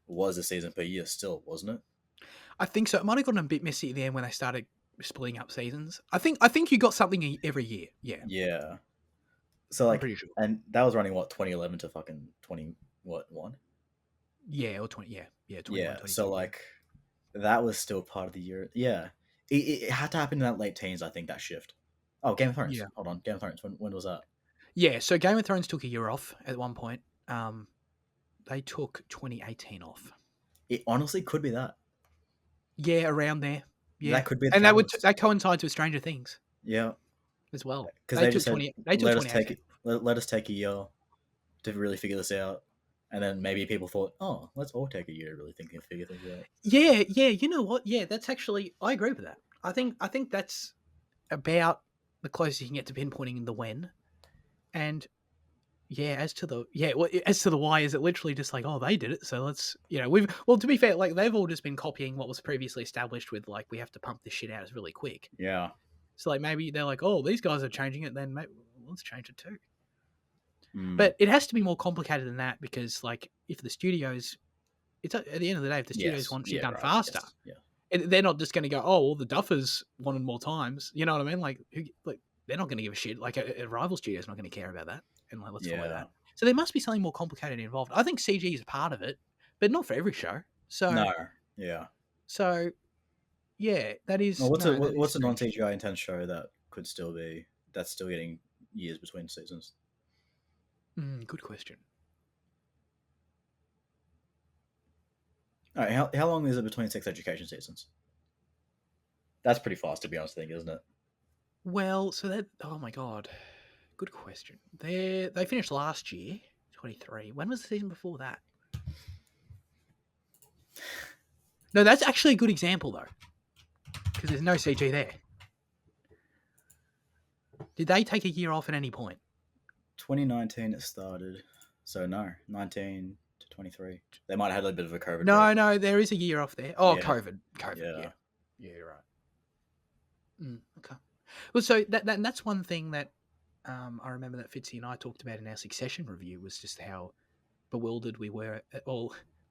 was a season per year still, wasn't it? I think so. It might have gotten a bit messy at the end when they started splitting up seasons. I think you got something every year. Yeah, Yeah. So, I'm like, pretty sure. and that was running, what, 2011 to fucking 20, what, 1? Yeah, or 20. Yeah, 21, Yeah. 22. So, Yeah. like, that was still part of the year. Yeah. It had to happen in that late teens, I think, that shift. Oh, Game of Thrones. Yeah. Hold on. Game of Thrones. When was that? Yeah. So Game of Thrones took a year off at one point. They took 2018 off. It honestly could be that. Yeah, around there. Yeah, That could be the and catalyst. that coincides with Stranger Things Yeah. as well. Because They they took just said, 20. They took let us 2018. take let us take a year to really figure this out. And then maybe people thought, oh, let's all take a year to really think and figure things out. Yeah, yeah. You know what? Yeah, that's actually I agree with that. I think that's about the closest you can get to pinpointing the when. And yeah, as to the why, is it literally just like, oh, they did it, so let's we've well, to be fair, like they've all just been copying what was previously established with like we have to pump this shit out really quick. Yeah. So like maybe they're like, oh, these guys are changing it, then maybe let's change it too. Mm. But it has to be more complicated than that because like if the studios, it's at the end of the day, if the studios Yes. want shit Yeah, done right. faster, Yes. Yeah. they're not just going to go, oh, well, the Duffers wanted more times. You know what I mean? Like they're not going to give a shit. Like a rival studio's not going to care about that. And like, let's follow Yeah. that. So there must be something more complicated involved. I think CG is part of it, but not for every show. So, No. Yeah. so yeah, Well, that is what's a non strange. CGI intense show that could still be that's still getting years between seasons? Good question. All right, how long is it between sex education seasons? That's pretty fast, to be honest, I think, isn't it? Well, so that, oh my God, good question. They finished last year, 23. When was the season before that? No, that's actually a good example though, because there's no CG there. Did they take a year off at any point? 2019 it started, so no, 19 to 23. They might have had a bit of a COVID break. No, there is a year off there. Oh, Yeah, COVID, yeah, yeah, you're right. Okay. Well, so that's one thing that I remember that Fitzy and I talked about in our Succession review was just how bewildered we were, at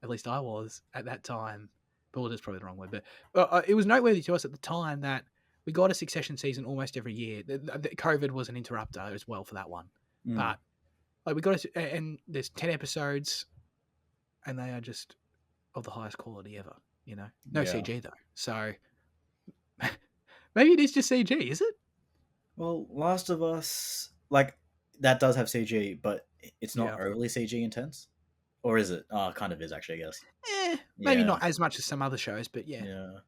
least I was at that time. Bewildered is probably the wrong word, but it was noteworthy to us at the time that we got a Succession season almost every year. COVID was an interrupter as well for that one, mm. but like we got and there's 10 episodes, and they are just of the highest quality ever. No Yeah. CG though, so maybe it is just CG. Is it? Well, Last of Us, like, that does have CG, but it's not Yeah. overly CG intense, or is it? Oh, it kind of is actually, I guess. Maybe Yeah, not as much as some other shows, but yeah. yeah.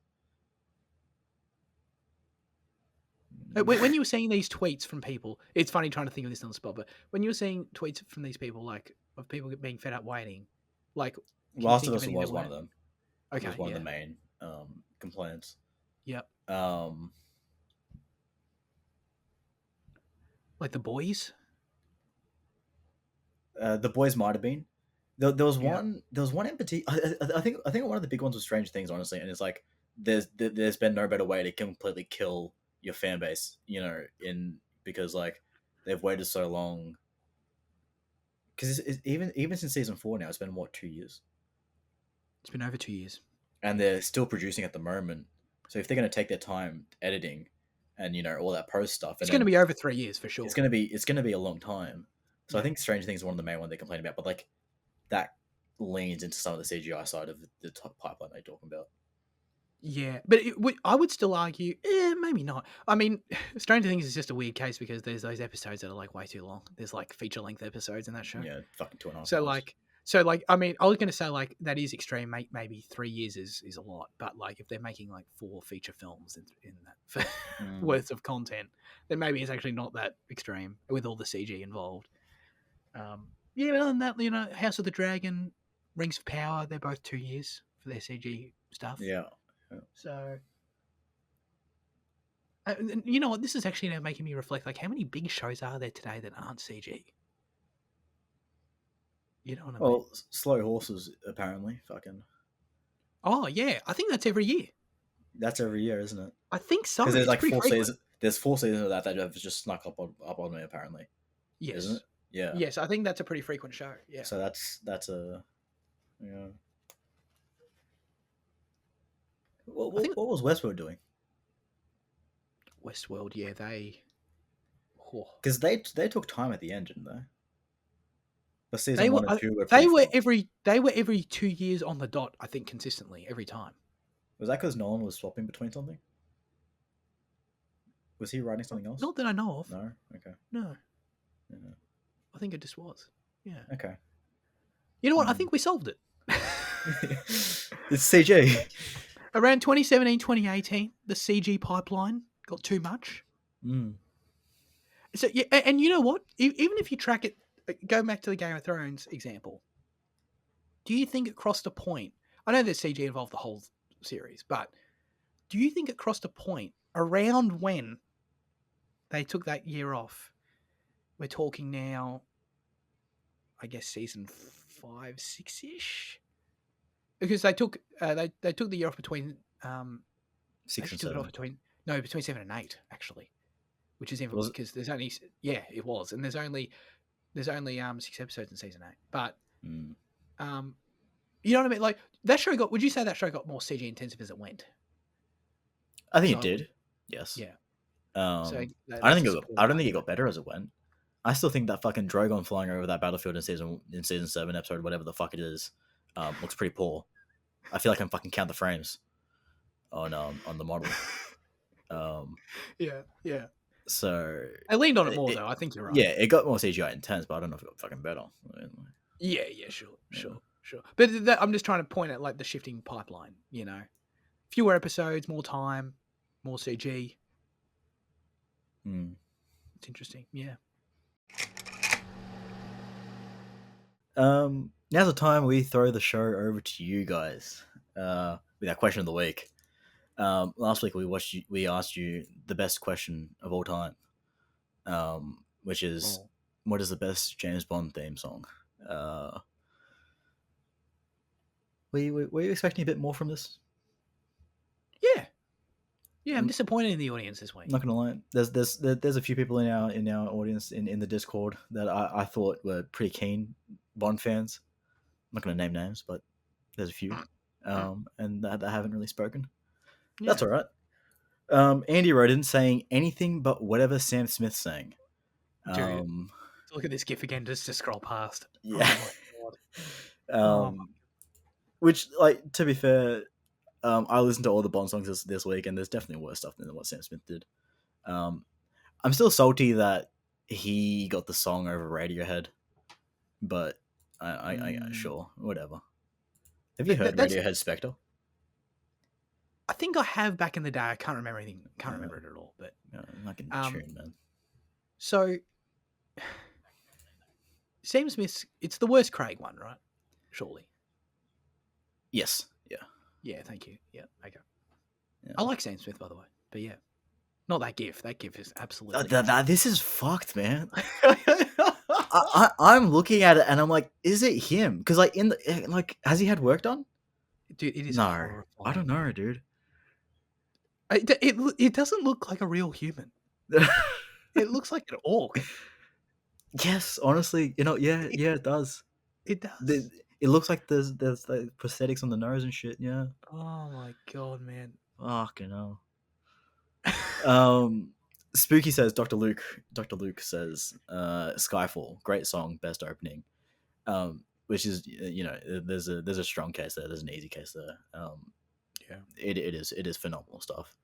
When you were seeing these tweets from people, it's funny trying to think of this on the spot, but when you were seeing tweets from these people, like of people being fed up waiting, like, can you Last of think of Us any was that one of weren't? them. It Okay, was one of yeah, the main complaints. yep. Um, Like the boys. the boys might have been. There was Yeah, one. There was one in particular. I think one of the big ones was Stranger Things, honestly, and it's like there's been no better way to completely kill your fan base, because like they've waited so long. Because even since season 4 now, it's been what, 2 years, it's been over 2 years. and they're still producing at the moment. So if they're going to take their time editing, and all that post stuff, It's and going to then be over 3 years for it's sure. gonna be it's gonna be a long time. So I Yeah, think Stranger Things is one of the main ones they complain about, but like that leans into some of the CGI side of the top pipeline they're talking about. Yeah, but I would still argue, maybe not. I mean, Stranger Things is just a weird case because there's those episodes that are like way too long. There's like feature length episodes in that show. Yeah, fucking 2.5 So hours. like, I mean, I was going to say like that is extreme. Maybe 3 years is a lot, but like if they're making like 4 feature films in that worth of content, then maybe it's actually not that extreme with all the CG involved. Yeah, but other than that, House of the Dragon, Rings of Power, they're both 2 years for their CG stuff. Yeah. So, you know what? This is actually now making me reflect. Like, how many big shows are there today that aren't CG? You know what I mean? Well, Slow Horses apparently fucking. Oh yeah, I think that's every year. That's every year, isn't it? I think so. Because there's It's like pretty 4 frequent. seasons. There's 4 seasons of that have just snuck up on me apparently, isn't Yes. it? Yeah. Yes, I think that's a pretty frequent show. Yeah. So that's a yeah. I think What was Westworld doing? Westworld. Yeah, they. Oh. Because they took time at the end, didn't they? But season They were. 1 and 2 were pretty They were fast. every 2 years on the dot. I think consistently every time. Was that because Nolan was swapping between something? Was he writing something else? Not that I know of. No. Okay. No. Yeah. I think it just was. Yeah. Okay. You know what? I think we solved it. It's CG. Around 2017, 2018, the CG pipeline got too much. So yeah, and you know what? Even if you track it, go back to the Game of Thrones example. Do you think it crossed a point? I know that CG involved the whole series, but do you think it crossed a point around when they took that year off? We're talking now, I guess season 5, 6-ish, because they took the year off between 6 and 7. between 7 and 8 actually, which is Was it? because there's only it was, and there's only 6 episodes in season 8, but you know what I mean? Like that show would you say that show got more CG intensive as it went? I think it did. Yes. Yeah. So that's I don't think a it got, supporting I don't think it argument. got better as it went. I still think that fucking Drogon flying over that battlefield in season 7 episode whatever the fuck it is looks pretty poor. I feel like I can fucking count the frames on the model. Yeah. So I leaned on it more though. I think you're right. Yeah, it got more CGI intense, but I don't know if it got fucking better. Yeah, sure. But I'm just trying to point at like the shifting pipeline. Fewer episodes, more time, more CG. It's interesting. Yeah. Now's the time we throw the show over to you guys with our question of the week. Last week we asked you the best question of all time, which is what is the best James Bond theme song? Were you expecting a bit more from this? Yeah, I'm disappointed in the audience this week. I'm not gonna lie. There's a few people in our audience in the Discord that I thought were pretty keen Bond fans. I'm not gonna name names, but there's a few, and that haven't really spoken. Yeah. That's all right. Andy wrote in saying anything but whatever Sam Smith sang. Dude, look at this GIF again just to scroll past. Yeah. Oh my God. Which, like, to be fair, I listened to all the Bond songs this week, and there's definitely worse stuff than what Sam Smith did. I'm still salty that he got the song over Radiohead, but I sure, whatever. Have you heard Radiohead Spectre? I think I have back in the day. I can't remember anything. Can't remember it at all. But I'm not getting tune, man. So Sam Smith's, it's the worst Craig one, right? Surely. Yes. Yeah. Yeah. Thank you. Yeah. Okay. Yeah. I like Sam Smith, by the way. But yeah, not that GIF. That GIF is absolutely. This is fucked, man. I'm looking at it and I'm like, is it him? Because has he had work done? Dude, it is. No, horrifying. I don't know, dude. It doesn't look like a real human. It looks like an orc. Yes, honestly, yeah, it does. It does. It looks like there's like prosthetics on the nose and shit. Yeah. Oh my God, man. Fucking hell. Spooky says Dr. Luke says Skyfall, great song, best opening. which is there's a strong case there. There's an easy case there. Yeah. It is phenomenal stuff.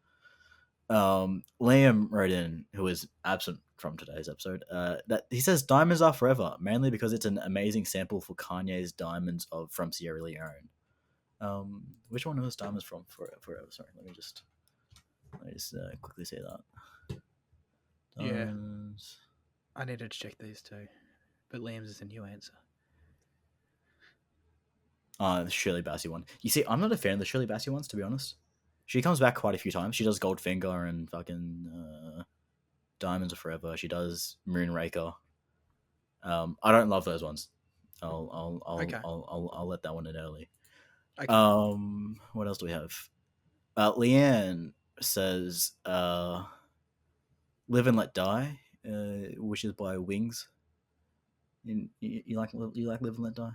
Liam wrote in, who is absent from today's episode, that he says Diamonds Are Forever, mainly because it's an amazing sample for Kanye's Diamonds from Sierra Leone. Which one was Diamonds from Forever? Sorry, let me just quickly say that. Yeah. Diamonds. I needed to check these too. But Liam's is a new answer. The Shirley Bassey one. You see, I'm not a fan of the Shirley Bassey ones, to be honest. She comes back quite a few times. She does Goldfinger and fucking Diamonds Are Forever. She does Moonraker. I don't love those ones. I'll let that one in early. Okay. What else do we have? Leanne says Live and Let Die, which is by Wings. You like Live and Let Die?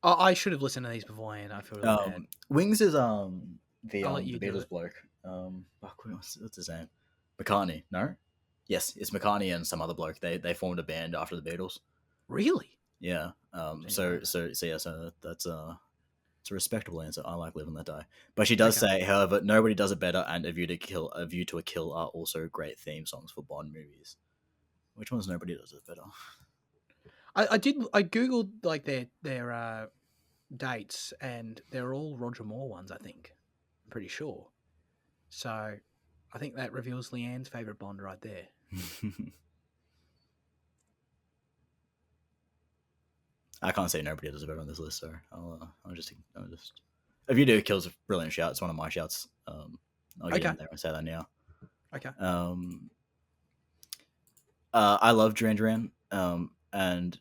I should have listened to these before, and I feel really bad. Wings is the I'll let you the do Beatles it. bloke. What's his name? McCartney. No. Yes, it's McCartney and some other bloke. They formed a band after the Beatles. Really? Yeah. So that's it's a respectable answer. I like Live and Let Die. But she does say, however, Nobody Does It Better and A View to a Kill are also great theme songs for Bond movies. Which one's Nobody Does It Better? I googled like their dates, and they're all Roger Moore ones. I think, I'm pretty sure. So, I think that reveals Leanne's favorite Bond right there. I can't say Nobody Does It Better on this list, so I'll just. A View to a Kill is a brilliant shout. It's one of my shouts. I'll get in there and say that now. Okay. I love Duran Duran. And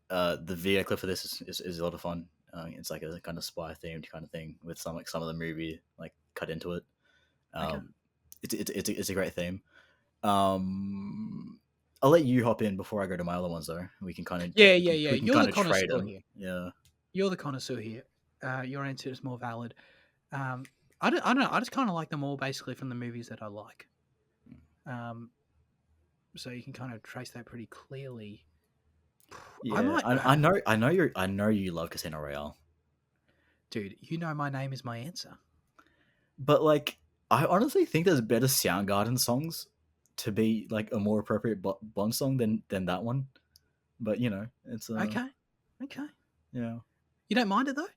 the video clip for this is a lot of fun. It's like a kind of spy themed kind of thing with some of the movie like cut into it. It's a great theme. I'll let you hop in before I go to my other ones though. We can kind of Yeah. We can You're kind the of trade connoisseur them. here. Yeah. You're the connoisseur here. Your answer is more valid. I don't know. I just kind of like them all basically from the movies that I like. So you can kind of trace that pretty clearly. Yeah, I know you love Casino Royale. Dude, you know my name is my answer. But like, I honestly think there's better Soundgarden songs to be like a more appropriate Bond song than that one. But it's Okay. Yeah. You don't mind it though?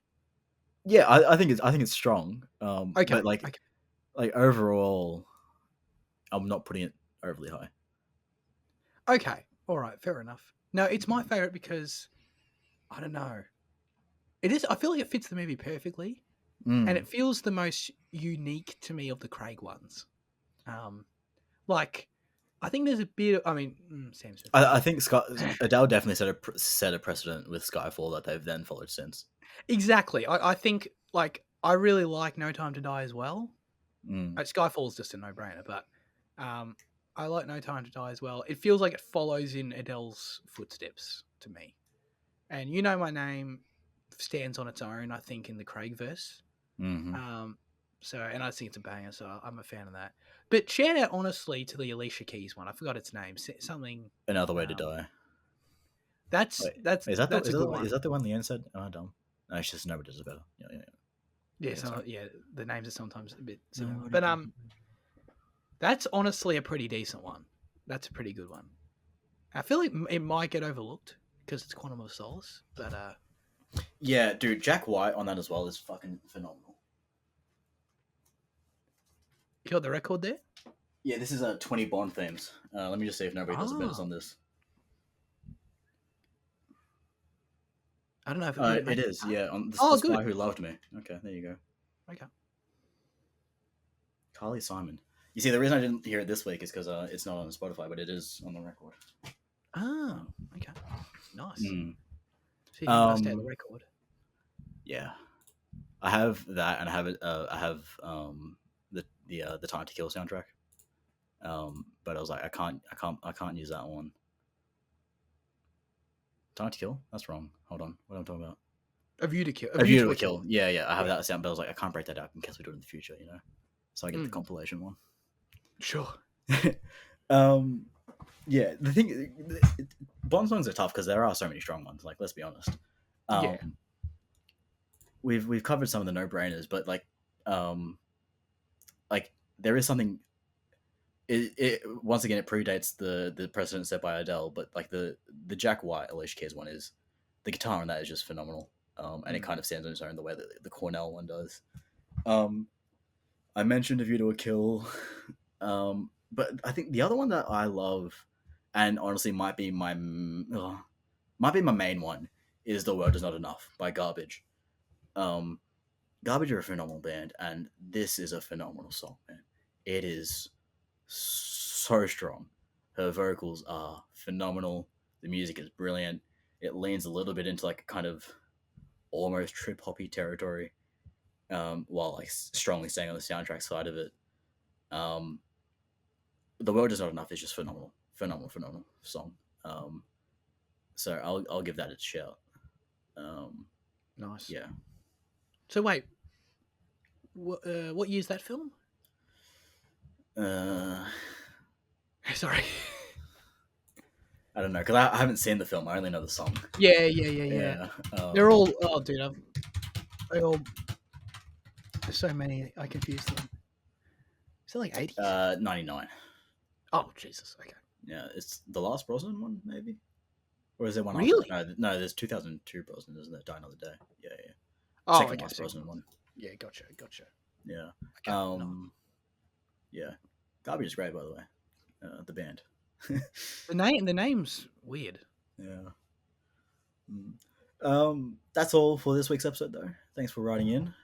Yeah, I think it's strong. Okay. But like overall, I'm not putting it overly high. Okay. All right. Fair enough. No, it's my favorite because I don't know. It is. I feel like it fits the movie perfectly, and it feels the most unique to me of the Craig ones. Like I think there's a bit. I mean, Sam Smith. I think Adele definitely set a precedent with Skyfall that they've then followed since. Exactly. I think like I really like No Time to Die as well. Skyfall's just a no-brainer, but I like No Time to Die as well. It feels like it follows in Adele's footsteps to me. And You Know My Name stands on its own, I think, in the Craig verse. So, and I think it's a banger, so I'm a fan of that. But shout out honestly to the Alicia Keys one. I forgot its name. Something. Another Way to Die. That's a good one. Is that the one Leanne said? Oh, dumb. No, it's just Nobody Does It Better. Yeah, the names are sometimes a bit similar. But that's honestly a pretty decent one. That's a pretty good one. I feel like it might get overlooked because it's Quantum of Solace, but yeah, dude, Jack White on that as well is fucking phenomenal. You got the record there? Yeah, this is 20 Bond themes. Let me just see if Nobody Does It Better on this. I don't know if it is. Yeah, on the Spy Who Loved Me. Okay, there you go. Okay. Carly Simon. You see, the reason I didn't hear it this week is because it's not on Spotify, but it is on the record. Oh, okay, nice. So you must have the record. Yeah, I have that, and I have it. I have the Time to Kill soundtrack. But I was like, I can't use that one. Time to Kill? That's wrong. Hold on, what am I talking about? A View to Kill. A View to a Kill. Yeah. I have that sound, but I was like, I can't break that out in case we do it in the future, So I get the compilation one. Sure. Yeah, the thing, Bond songs are tough because there are so many strong ones. Like, let's be honest. Yeah. Um, we've covered some of the no brainers, but um, like there is something. It once again it predates the precedent set by Adele, but like the Jack White Alicia Keys one is the guitar on that is just phenomenal. And it Mm. kind of stands on its own the way that the Cornell one does. Um, I mentioned A View to a Kill, but I think the other one that I love, and honestly might be my main one, is The World Is Not Enough by Garbage. Um, Garbage are a phenomenal band, and this is a phenomenal song, man. It is so strong. Her vocals are phenomenal. The music is brilliant. It leans a little bit into like a kind of almost trip hoppy territory, while like strongly staying on the soundtrack side of it. Um, the World Is Not Enough is just phenomenal, phenomenal song. Um, so I'll give that a shout. Um, Nice. yeah, So wait, what year's that film? uh, Sorry. I don't know because I haven't seen the film. I only know the song. Yeah. Yeah, They're all. Oh, dude, they all. There's so many. I confuse them. Is it like 80s? 99. Oh, Jesus. Okay. Yeah, it's the last Brosnan one, maybe, or is there one after? Really? No. There's 2002 Brosnan, isn't there? Die Another Day. Yeah. Oh, Second okay. last Second Brosnan one. one. Yeah, gotcha. Yeah. Okay, no. Yeah. Garbage is great, by the way. The band. The name's weird. Yeah. That's all for this week's episode, though. Thanks for writing in.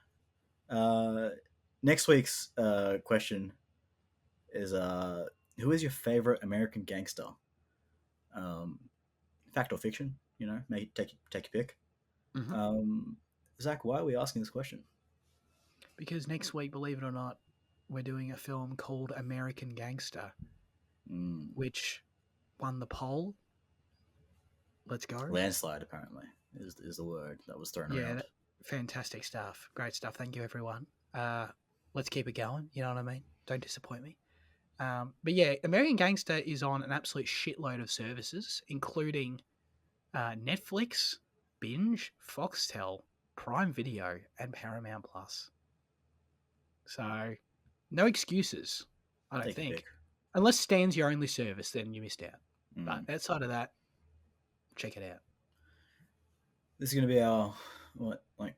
Next week's question is who is your favorite American gangster? Fact or fiction? You know, take your pick. Mm-hmm. Zach, why are we asking this question? Because next week, believe it or not, we're doing a film called American Gangster, which won the poll. Let's go. Landslide, apparently, is the word that was thrown around. Fantastic stuff. Great stuff. Thank you, everyone. Let's keep it going. You know what I mean? Don't disappoint me. But yeah, American Gangster is on an absolute shitload of services, including Netflix, Binge, Foxtel, Prime Video, and Paramount Plus. So, no excuses, I don't think. Unless Stan's your only service, then you missed out. But outside of that, check it out. This is going to be our,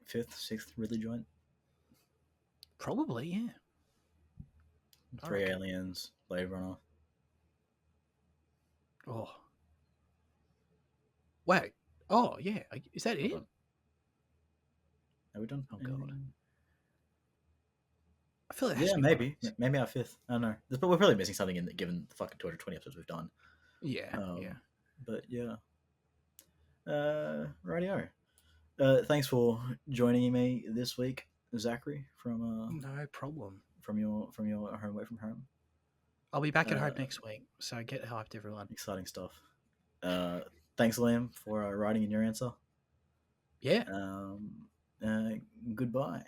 fifth, sixth Ridley joint? Probably, yeah. 3 Aliens, Blade Runner. Oh. Wait. Oh, yeah. Is that it? Have we done? Oh, God. I feel like maybe our fifth. I don't know. But we're probably missing something given the fucking 220 episodes we've done. Yeah. But yeah. Rightio. Thanks for joining me this week, Zachary, from no problem. From your home away from home. I'll be back at home next week, so get hyped, everyone. Exciting stuff. Thanks, Liam, for writing in your answer. Yeah. Goodbye.